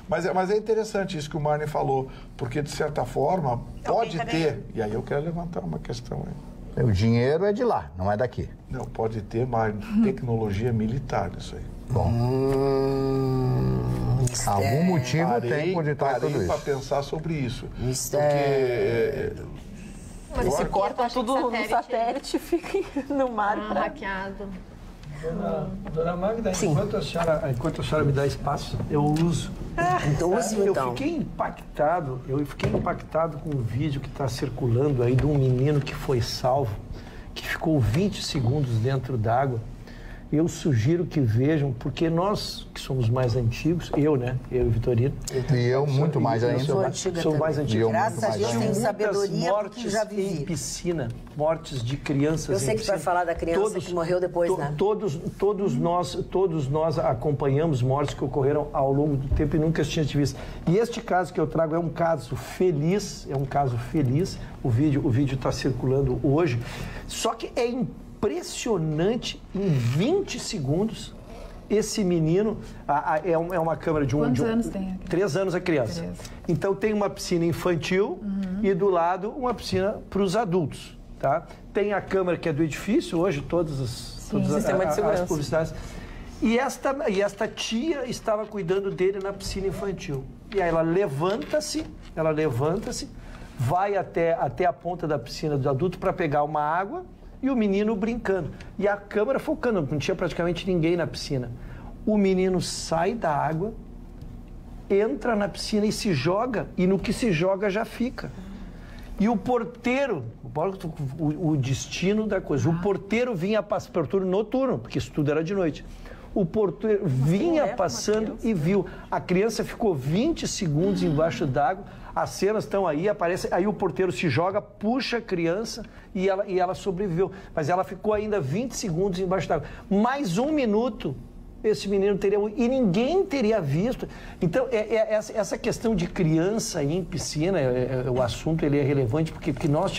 Mas é interessante isso que o Marne falou, porque, de certa forma, pode ter... E aí eu quero levantar uma questão aí. O dinheiro é de lá, não é daqui. Não, pode ter, Marne, tecnologia militar isso aí. Bom. Algum motivo tem por detrás de tudo isso. Para pensar sobre isso. Mas se corta tudo no satélite, fica no mar. Hackeado. Dona Magda, enquanto a senhora me dá espaço, eu uso. Eu fiquei impactado com um vídeo que está circulando aí de um menino que foi salvo, que ficou 20 segundos dentro d'água. Eu sugiro que vejam, porque nós que somos mais antigos, eu e Vitorino. E eu muito mais ainda. Sou mais antigo. Graças a Deus tenho sabedoria porque já vivi. Em piscina, mortes de crianças. Eu sei que você vai falar da criança que morreu depois, né? Todos nós acompanhamos mortes que ocorreram ao longo do tempo e nunca tínhamos visto. E este caso que eu trago é um caso feliz, O vídeo está circulando hoje. Só que é impressionante, em 20 segundos, esse menino, é uma câmera de Quantos anos tem? 3 anos a criança. 3. Então tem uma piscina infantil e do lado uma piscina para os adultos, tá? Tem a câmera que é do edifício, hoje todas as publicidades. E esta tia estava cuidando dele na piscina infantil. E aí ela levanta-se, vai até a ponta da piscina do adulto para pegar uma água, e o menino brincando. E a câmera focando, não tinha praticamente ninguém na piscina. O menino sai da água, entra na piscina e se joga, e no que se joga já fica. E o porteiro, o destino da coisa, o porteiro vinha passar, porteiro noturno, porque isso tudo era de noite. O porteiro vinha passando e viu. A criança ficou 20 segundos embaixo d'água. As cenas estão aí, aparece, aí o porteiro se joga, puxa a criança e ela sobreviveu. Mas ela ficou ainda 20 segundos embaixo d'água. Mais 1 minuto, esse menino teria... E ninguém teria visto. Então, essa questão de criança em piscina, o assunto ele é relevante, porque nós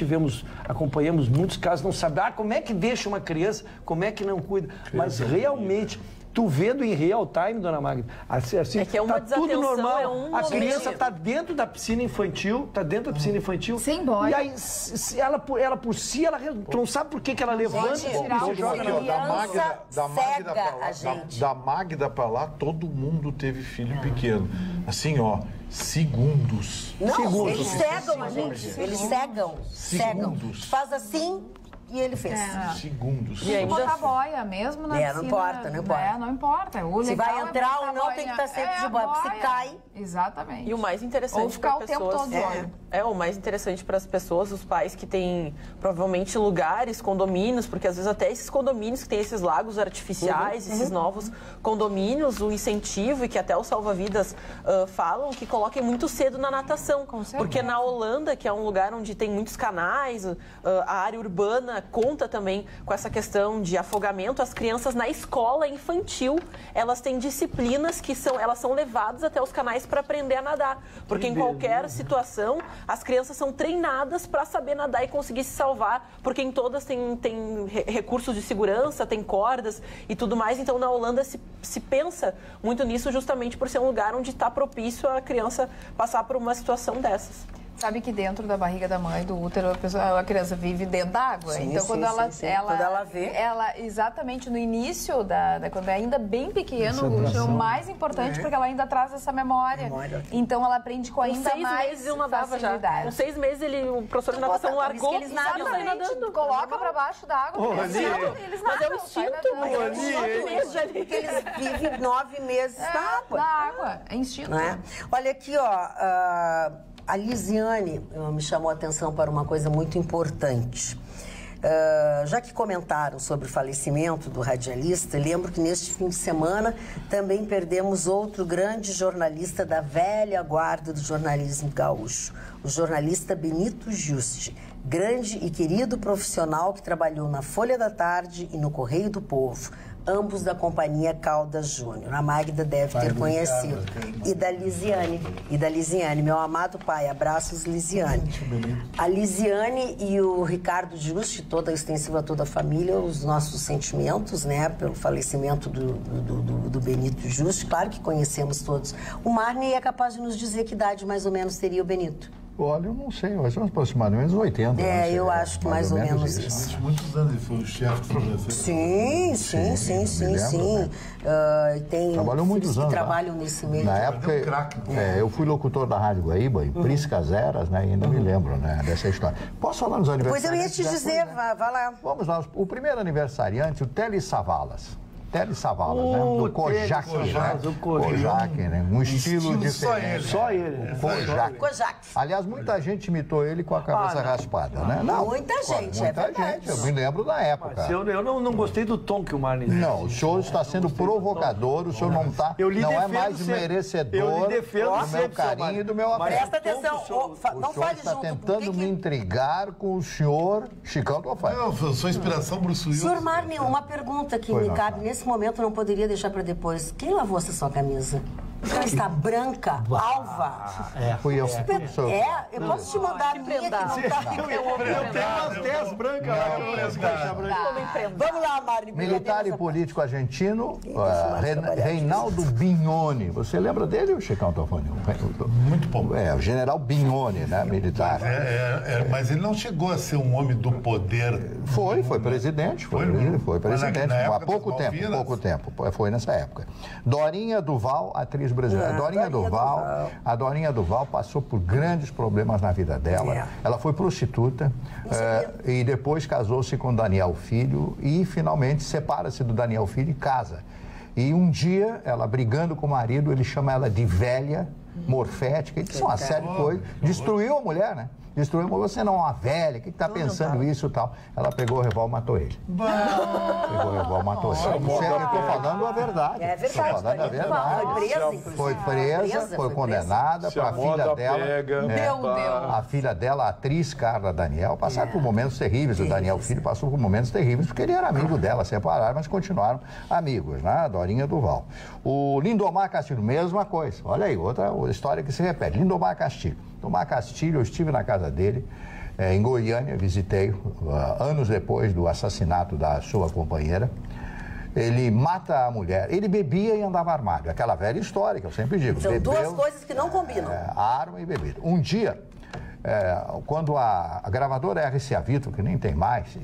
acompanhamos muitos casos, não sabemos como é que deixa uma criança, como é que não cuida. Mas realmente... Tu vendo em real time, Dona Magda, assim, que é uma tudo normal. A criança momento. está dentro da piscina infantil, Sem boia. E aí, ela por si, ela tu não sabe por que ela levanta e se joga da Magda para lá, todo mundo teve filho pequeno. Assim, ó, segundos. Não, eles cegam a gente. Eles cegam. Segundos. Faz assim... E ele fez. Segundos. E aí botar boia mesmo na piscina. Não importa. Não importa. Se vai entrar ou não, tem que estar sempre de boia. Se cai... Exatamente. E o mais interessante ou ficar o tempo todo de olho. O mais interessante para as pessoas, os pais que têm provavelmente lugares, condomínios, porque às vezes até esses condomínios que têm esses lagos artificiais, esses novos condomínios, o incentivo e que até os salva-vidas falam que coloquem muito cedo na natação. Porque na Holanda, que é um lugar onde tem muitos canais, a área urbana Mariana conta também com essa questão de afogamento. As crianças na escola infantil, elas têm disciplinas que elas são levadas até os canais para aprender a nadar. Porque em qualquer situação, as crianças são treinadas para saber nadar e conseguir se salvar, porque em todas tem recursos de segurança, tem cordas e tudo mais. Então, na Holanda se pensa muito nisso justamente por ser um lugar onde está propício a criança passar por uma situação dessas. Sabe que dentro da barriga da mãe, do útero, a criança vive dentro d'água. Então, quando ela vê... exatamente no início, quando é ainda bem pequeno, é o mais importante, porque ela ainda traz essa memória. Então, ela aprende com ainda mais facilidade. Com 6 meses, o professor de natação largou eles nadando. Coloca pra baixo d'água. Eles nadam. Mas é um instinto. Porque eles vivem 9 meses na água. É instinto. Olha aqui, ó... A Lisiane me chamou a atenção para uma coisa muito importante. Já que comentaram sobre o falecimento do radialista, lembro que neste fim de semana também perdemos outro grande jornalista da velha guarda do jornalismo gaúcho, o jornalista Benito Juste, grande e querido profissional que trabalhou na Folha da Tarde e no Correio do Povo, ambos da companhia Caldas Júnior. A Magda deve ter conhecido. E da Lisiane, meu amado pai. Abraços, Lisiane. A Lisiane e o Ricardo Juste, toda a extensiva, toda a família, os nossos sentimentos, né, pelo falecimento do Benito Juste. Claro que conhecemos todos. O Marney é capaz de nos dizer que idade mais ou menos teria o Benito? Olha, eu não sei, mas são aproximadamente 80. Eu acho que mais ou menos isso. Durante muitos anos ele foi o chefe do Brasil. Sim. Trabalhou muitos anos. Que trabalham nesse meio. Na época, eu fui locutor da Rádio Guaíba, em Priscas Eras, né? E ainda me lembro, né, dessa história. Posso falar nos aniversários? Pois eu ia te dizer, vai lá. Vamos lá, o primeiro aniversariante, o Teles Savalas. Teles Savalas, né? Do Kojak, né? Kojak, né? Um estilo diferente. Só ele. Kojak. Aliás, muita gente imitou ele com a cabeça raspada, né? Não, muita gente, é verdade. Eu me lembro da época. Mas eu não gostei do tom que o Marney fez. Não, o senhor está sendo provocador, o senhor não é mais merecedor do meu carinho e do meu afeto. Presta atenção, não fale junto. O senhor está tentando me intrigar com o senhor Chicão do Alfaia. Não, eu sou inspiração Bruce Willis. Senhor Marney, uma pergunta que me cabe nesse momento, não poderia deixar para depois. Quem lavou essa sua camisa? Ela está branca, alva. Fui eu. Eu posso te mandar a minha que não tá. Eu tenho umas 10 brancas lá. Vamos lá, Marney. Militar e político argentino, Reinaldo Bignone. Você lembra dele, o Chicão Tofani? Muito bom. O general Bignone, né, militar. Mas ele não chegou a ser um homem do poder. Foi presidente. Foi presidente. Há pouco tempo. Foi nessa época. Dorinha Duval, atriz brasileira. A Dorinha Duval passou por grandes problemas na vida dela. Ela foi prostituta e depois casou-se com Daniel Filho e finalmente separa-se do Daniel Filho e casa. E um dia, ela brigando com o marido, ele chama ela de velha, morfética, isso é uma série de coisas. Destruiu a mulher, né? Destruiu, você não é uma velha, o que está pensando isso e tal? Ela pegou o revólver e matou ele. Pegou o revólver e matou ele. Eu estou falando a verdade. É verdade. Estou falando a verdade. Foi presa, inclusive. Foi presa, foi condenada para a filha dela. Meu Deus. A filha dela, a atriz Carla Daniel, passaram por momentos terríveis. O Daniel Filho passou por momentos terríveis, porque ele era amigo dela, separaram, mas continuaram amigos, né? A Dorinha Duval. O Lindomar Castilho, mesma coisa. Olha aí, outra história que se repete. Lindomar Castilho. Lindomar Castilho, eu estive na casa dele, em Goiânia, visitei, anos depois do assassinato da sua companheira. Ele mata a mulher, ele bebia e andava armado. Aquela velha história que eu sempre digo. São duas coisas que não combinam. Arma e bebida. Um dia, quando a gravadora RCA Victor, que nem tem mais,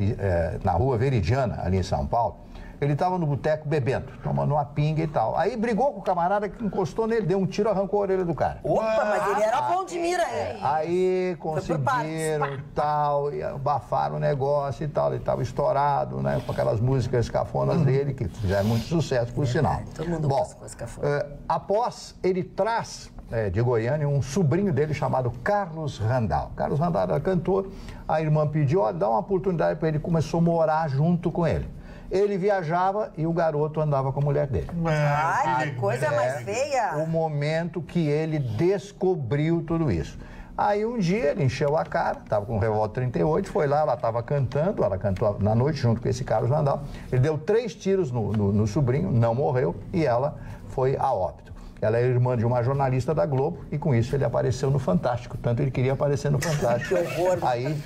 na rua Veridiana, ali em São Paulo, ele estava no boteco bebendo, tomando uma pinga e tal. Aí brigou com o camarada que encostou nele, deu um tiro, arrancou a orelha do cara. Opa, mas ele era bom de mira. Aí conseguiram tal, e abafaram o negócio e tal. Ele estava estourado, né? Com aquelas músicas cafonas dele, que fizeram muito sucesso, por sinal. Todo mundo gosta com as cafonas. Após, ele traz de Goiânia um sobrinho dele chamado Carlos Randal. Carlos Randal era cantor, a irmã pediu, olha, dá uma oportunidade para ele, começou a morar junto com ele. Ele viajava e o garoto andava com a mulher dele. Ai, que coisa mais feia! O momento que ele descobriu tudo isso. Aí um dia ele encheu a cara, estava com um revólver 38, foi lá, ela estava cantando, ela cantou na noite junto com esse Carlos Landau. Ele deu 3 tiros no sobrinho, não morreu, e ela foi a óbito. Ela é irmã de uma jornalista da Globo e com isso ele apareceu no Fantástico. Tanto ele queria aparecer no Fantástico. Que horror. Aí,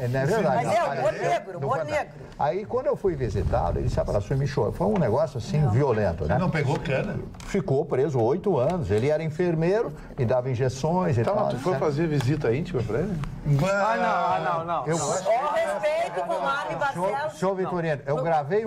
não é verdade. Mas humor negro. Aí quando eu fui visitá-lo, ele se abraçou e me chorou. Foi um negócio assim, violento, né? Não pegou cana? Ficou preso 8 anos. Ele era enfermeiro e dava injeções e tal. Mas tu foi fazer visita íntima pra ele? Não. Respeito com o Marne Barcelos. Senhor Vitorino, eu gravei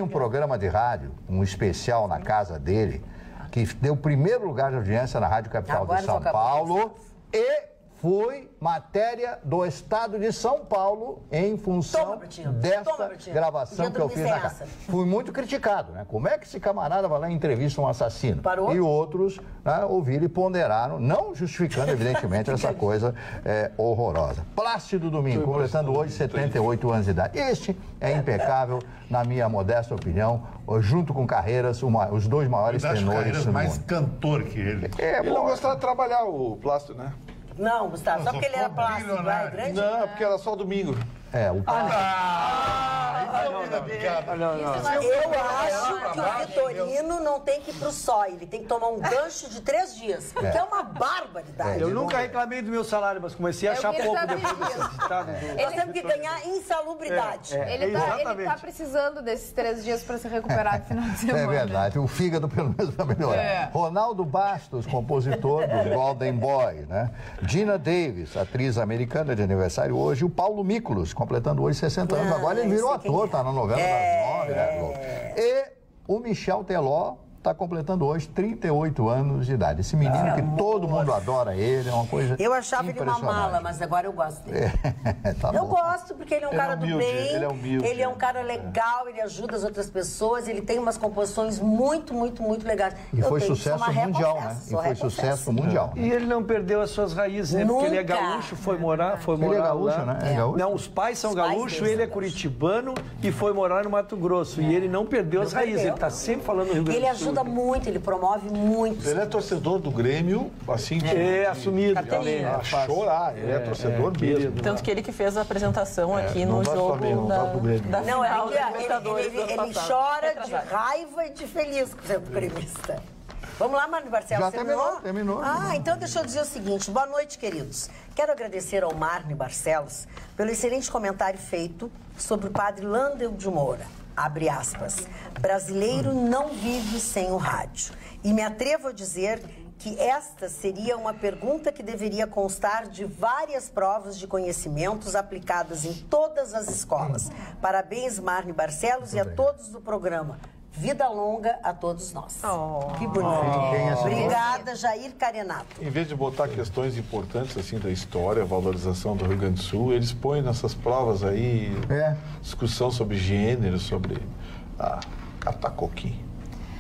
um programa de rádio, um especial na casa dele, que deu primeiro lugar de audiência na Rádio Capital de São Paulo e foi matéria do Estado de São Paulo em função desta gravação que eu fiz na casa. Fui muito criticado, né? Como é que esse camarada vai lá e entrevista um assassino? Parou? E outros, né, ouviram e ponderaram, não justificando, evidentemente, essa coisa horrorosa. Plácido Domingo, completando hoje 78 anos de idade. Este é impecável, na minha modesta opinião, junto com Carreiras, os 2 maiores tenores do mais mundo. cantor que ele. Ele não gostava de trabalhar o Plácido, né? Não, Gustavo, só porque ele era plástico, é grande. Não, porque era só domingo. Eu acho que o Vitorino não tem que ir pro só, ele tem que tomar um gancho de 3 dias, porque é uma barbaridade. Eu nunca reclamei do meu salário, mas comecei a achar pouco depois desse resultado. Nós temos que ganhar insalubridade. Ele tá precisando desses 3 dias para se recuperar no final de semana. É verdade, o fígado pelo menos vai melhorar. Ronaldo Bastos, compositor do Golden Boy, né? Gina Davis, atriz americana de aniversário hoje, o Paulo Miklos, completando hoje 60 anos. Agora ele virou ator, tá na novela das 9, né? E o Michel Teló está completando hoje 38 anos de idade. Esse menino que todo mundo adora ele, é uma coisa Eu achava ele uma mala, mas agora eu gosto dele. Eu gosto porque ele é um cara do bem, ele é um cara legal, ele ajuda as outras pessoas, ele tem umas composições muito legais. E foi sucesso mundial, né? E foi sucesso mundial. E ele não perdeu as suas raízes, né? Porque ele é gaúcho, foi morar ele é gaúcho, lá. Né? É gaúcho? Não, os pais são gaúchos, ele é curitibano e foi morar no Mato Grosso. E ele não perdeu as raízes, ele está sempre falando no Rio Grande do Sul. Ele ajuda muito, ele promove muito. Ele é torcedor do Grêmio, assim... assumido. Chorar, ele é torcedor mesmo. Tanto que ele que fez a apresentação aqui no jogo da final da Libertadores do ano ele passado. chora de raiva e de feliz sendo gremista. Vamos lá, Marne Barcelos, já terminou. Então deixa eu dizer o seguinte. Boa noite, queridos. Quero agradecer ao Marne Barcelos pelo excelente comentário feito sobre o padre Landel de Moura. Abre aspas. Brasileiro não vive sem o rádio. E me atrevo a dizer que esta seria uma pergunta que deveria constar de várias provas de conhecimentos aplicadas em todas as escolas. Parabéns, Marne Barcelos, e a todos do programa. Vida longa a todos nós. Que bonito. Obrigada, Jair Carenato. Em vez de botar questões importantes assim da história, valorização do Rio Grande do Sul, eles põem nessas provas aí discussão sobre gênero, sobre catacoquim.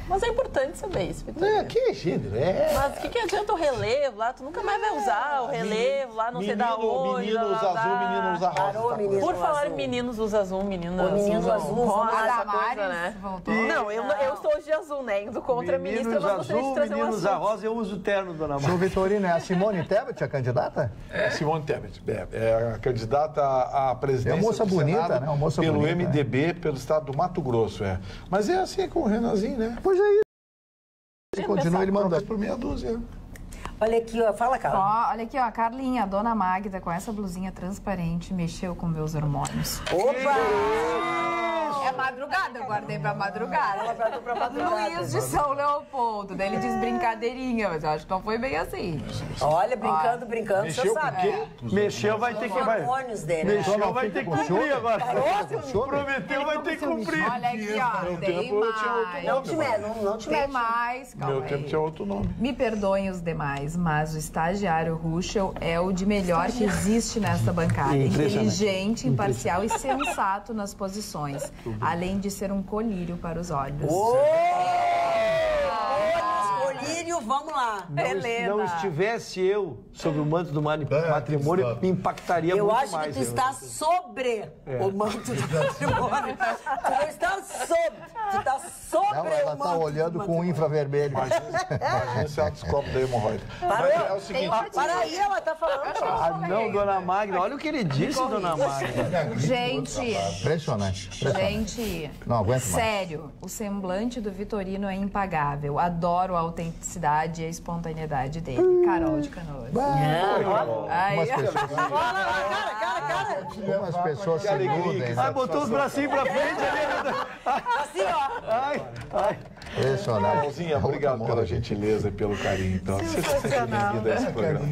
Mas é importante saber isso, Vitor. Que é gênero? Mas o que adianta o relevo lá? Tu nunca mais vai usar o relevo lá, não sei da onde. Menino usa azul, menino usa rosa. Por falar em meninos usa azul, menino azul, rosa, essa coisa, né? Não, eu sou de azul, né? Indo contra a ministra, mas gostaria de trazer um assunto. Meninos usa rosa, eu uso terno, dona Marta. Senhor Vitorino, é a Simone Tebet a candidata? É Simone Tebet. É a candidata à presidência do moça bonita, Senado, né? Uma moça pelo bonita, MDB, pelo estado do Mato Grosso, Mas é assim com o Renanzinho, né? Pois é isso. E continua ele mandando. Por meia dúzia. Olha aqui, ó. Fala, Carla. Olha aqui, ó. A Carlinha, a dona Magda, com essa blusinha transparente, mexeu com meus hormônios. Opa! É madrugada, eu guardei pra madrugada. Ela guardou pra madrugada. Luiz de São Leopoldo. Daí ele diz brincadeirinha, mas eu acho que não foi bem assim. Olha, brincando, você sabe. Mexeu, vai ter que... hormônios dele. Mexeu, vai ter que cumprir agora. Prometeu, vai ter que cumprir. Olha aqui, ó. Tem mais. Não te mete. Tem mais. Calma Meu tempo tinha outro nome. Me perdoem os demais, mas o estagiário Ruschel é o de melhor que existe nessa bancada. Inteligente, imparcial e sensato nas posições. Além de ser um colírio para os olhos. Colírio vamos lá. Não estivesse eu sobre o manto do matrimônio, me impactaria muito mais. Eu acho que tu está sobre o manto do matrimônio. Tu não está sobre. Tu está sobre não, ela o manto. Está olhando com infravermelho. Imagina esse endoscópio da hemorroide. É o seguinte... Para aí, ela está falando. Não, dona Magda, olha o que ele disse, dona Magda. Gente, impressionante. Gente, não aguento mais. Sério, o semblante do Vitorino é impagável. Adoro a autenticidade e a espontaneidade dele. Carol de Canoas. Umas pessoas se iludem. Ai, botou os bracinhos pra frente ali. Assim, ó. Ai. Impressionante. Carolzinha, obrigado pela gentileza e pelo carinho. Então, você está bem-vinda a esse programa.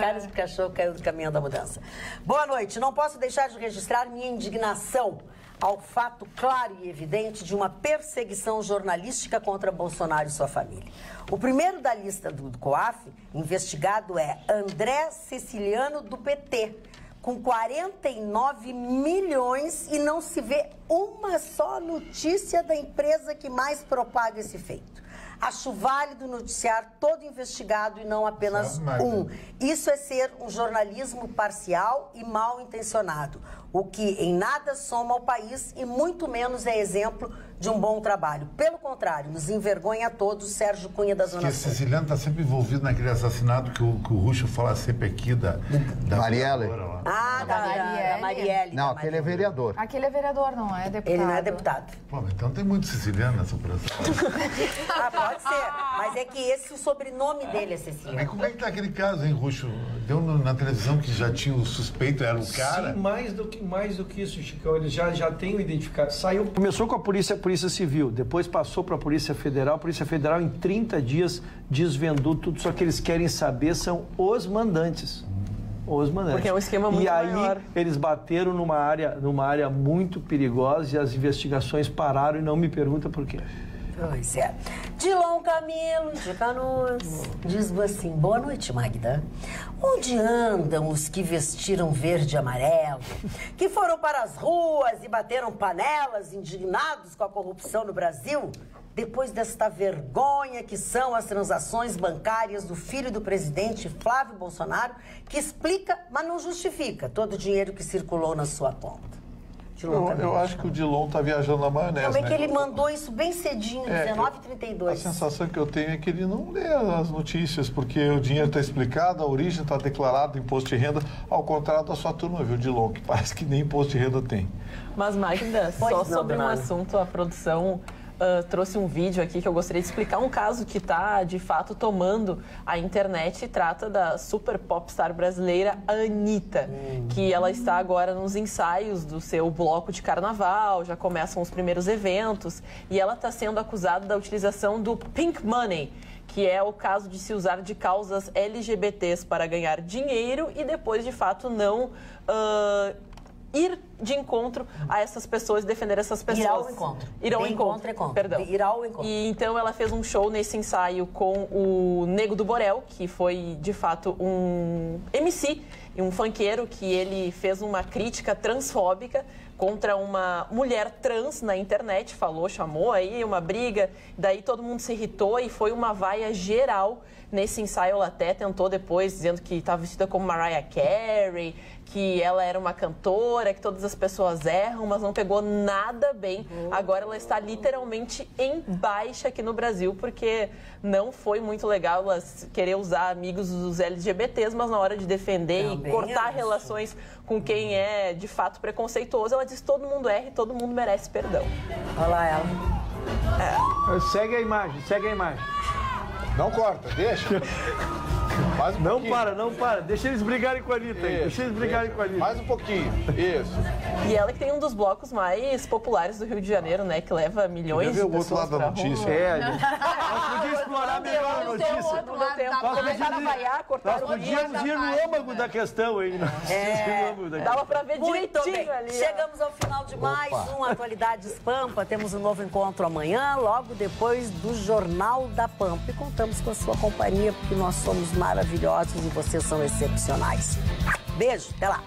Caras de cachorro caiu do caminho da mudança. Boa noite. Não posso deixar de registrar minha indignação ao fato claro e evidente de uma perseguição jornalística contra Bolsonaro e sua família. O primeiro da lista do COAF investigado é André Ceciliano, do PT, com 49 milhões e não se vê uma só notícia da empresa que mais propaga esse feito. Acho válido noticiar todo investigado e não apenas um. Isso é ser um jornalismo parcial e mal intencionado, o que em nada soma ao país e muito menos é exemplo de um bom trabalho. Pelo contrário, nos envergonha a todos Sérgio Cunha da Zona Sul. Porque Ceciliano está sempre envolvido naquele assassinato que o Ruxo fala sempre aqui da Marielle. Da Marielle. Não, aquele é vereador. Aquele é vereador, não é deputado. Ele não é deputado. Pô, então tem muito siciliano nessa operação. Pode ser, mas é que esse o sobrenome dele é Ceciliano. Mas como é que tá aquele caso, hein, Ruxo? Deu na televisão que já tinha o suspeito, era o cara? Sim, mais do que isso, Chico. Eles já têm identificado. Começou com a Polícia Civil, depois passou para a Polícia Federal. A Polícia Federal, em 30 dias, desvendou tudo. Só que eles querem saber são os mandantes. Os mandantes. Porque é um esquema muito maior. E aí, eles bateram numa área muito perigosa e as investigações pararam e não me pergunta por quê. Pois é. Dilon Camilo, de Canoas, diz assim: boa noite, Magda. Onde andam os que vestiram verde e amarelo, que foram para as ruas e bateram panelas indignados com a corrupção no Brasil? Depois desta vergonha que são as transações bancárias do filho do presidente Flávio Bolsonaro, que explica, mas não justifica, todo o dinheiro que circulou na sua conta. Eu acho que o Dilon está viajando na maionese. Como é que ele mandou isso bem cedinho, 19h32? A sensação que eu tenho é que ele não lê as notícias, porque o dinheiro está explicado, a origem está declarada, imposto de renda, ao contrário da sua turma, viu, Dilon, que parece que nem imposto de renda tem. Mas, Magda, só sobre um assunto, a produção trouxe um vídeo aqui que eu gostaria de explicar um caso que está, de fato, tomando a internet e trata da super popstar brasileira Anitta, que ela está agora nos ensaios do seu bloco de carnaval, já começam os primeiros eventos, e ela está sendo acusada da utilização do Pink Money, que é o caso de se usar de causas LGBTs para ganhar dinheiro e depois, de fato, não ir de encontro a essas pessoas e defender essas pessoas. Ir ao encontro. Ir ao encontro. Perdão. Ir ao encontro. E então ela fez um show nesse ensaio com o Nego do Borel, que foi de fato um MC e um funkeiro, que ele fez uma crítica transfóbica contra uma mulher trans na internet, chamou aí uma briga, daí todo mundo se irritou e foi uma vaia geral nesse ensaio. Ela até tentou depois, dizendo que estava vestida como Mariah Carey, que ela era uma cantora, que todas as pessoas erram, mas não pegou nada bem. Agora ela está literalmente em baixa aqui no Brasil, porque não foi muito legal ela querer usar amigos dos LGBTs, mas na hora de defender e cortar relações com quem é de fato preconceituoso, ela diz: todo mundo erra e todo mundo merece perdão. Olha lá ela. Segue a imagem. Não corta, deixa. Mais um pouquinho. Não para. Deixa eles brigarem com a Anitta. Mais um pouquinho. Isso. E ela que tem um dos blocos mais populares do Rio de Janeiro, né? Que leva milhões de pessoas. O outro lado da notícia. Nós podíamos explorar melhor a notícia. Começaram a vaiar, cortar o dia. Podíamos ir no âmago da questão aí. Dava pra ver direitinho ali. Chegamos ao final de mais um Atualidades Pampa. Temos um novo encontro amanhã, logo depois do Jornal da Pampa. E contamos com a sua companhia, porque nós somos maravilhosos e vocês são excepcionais. Beijo, até lá.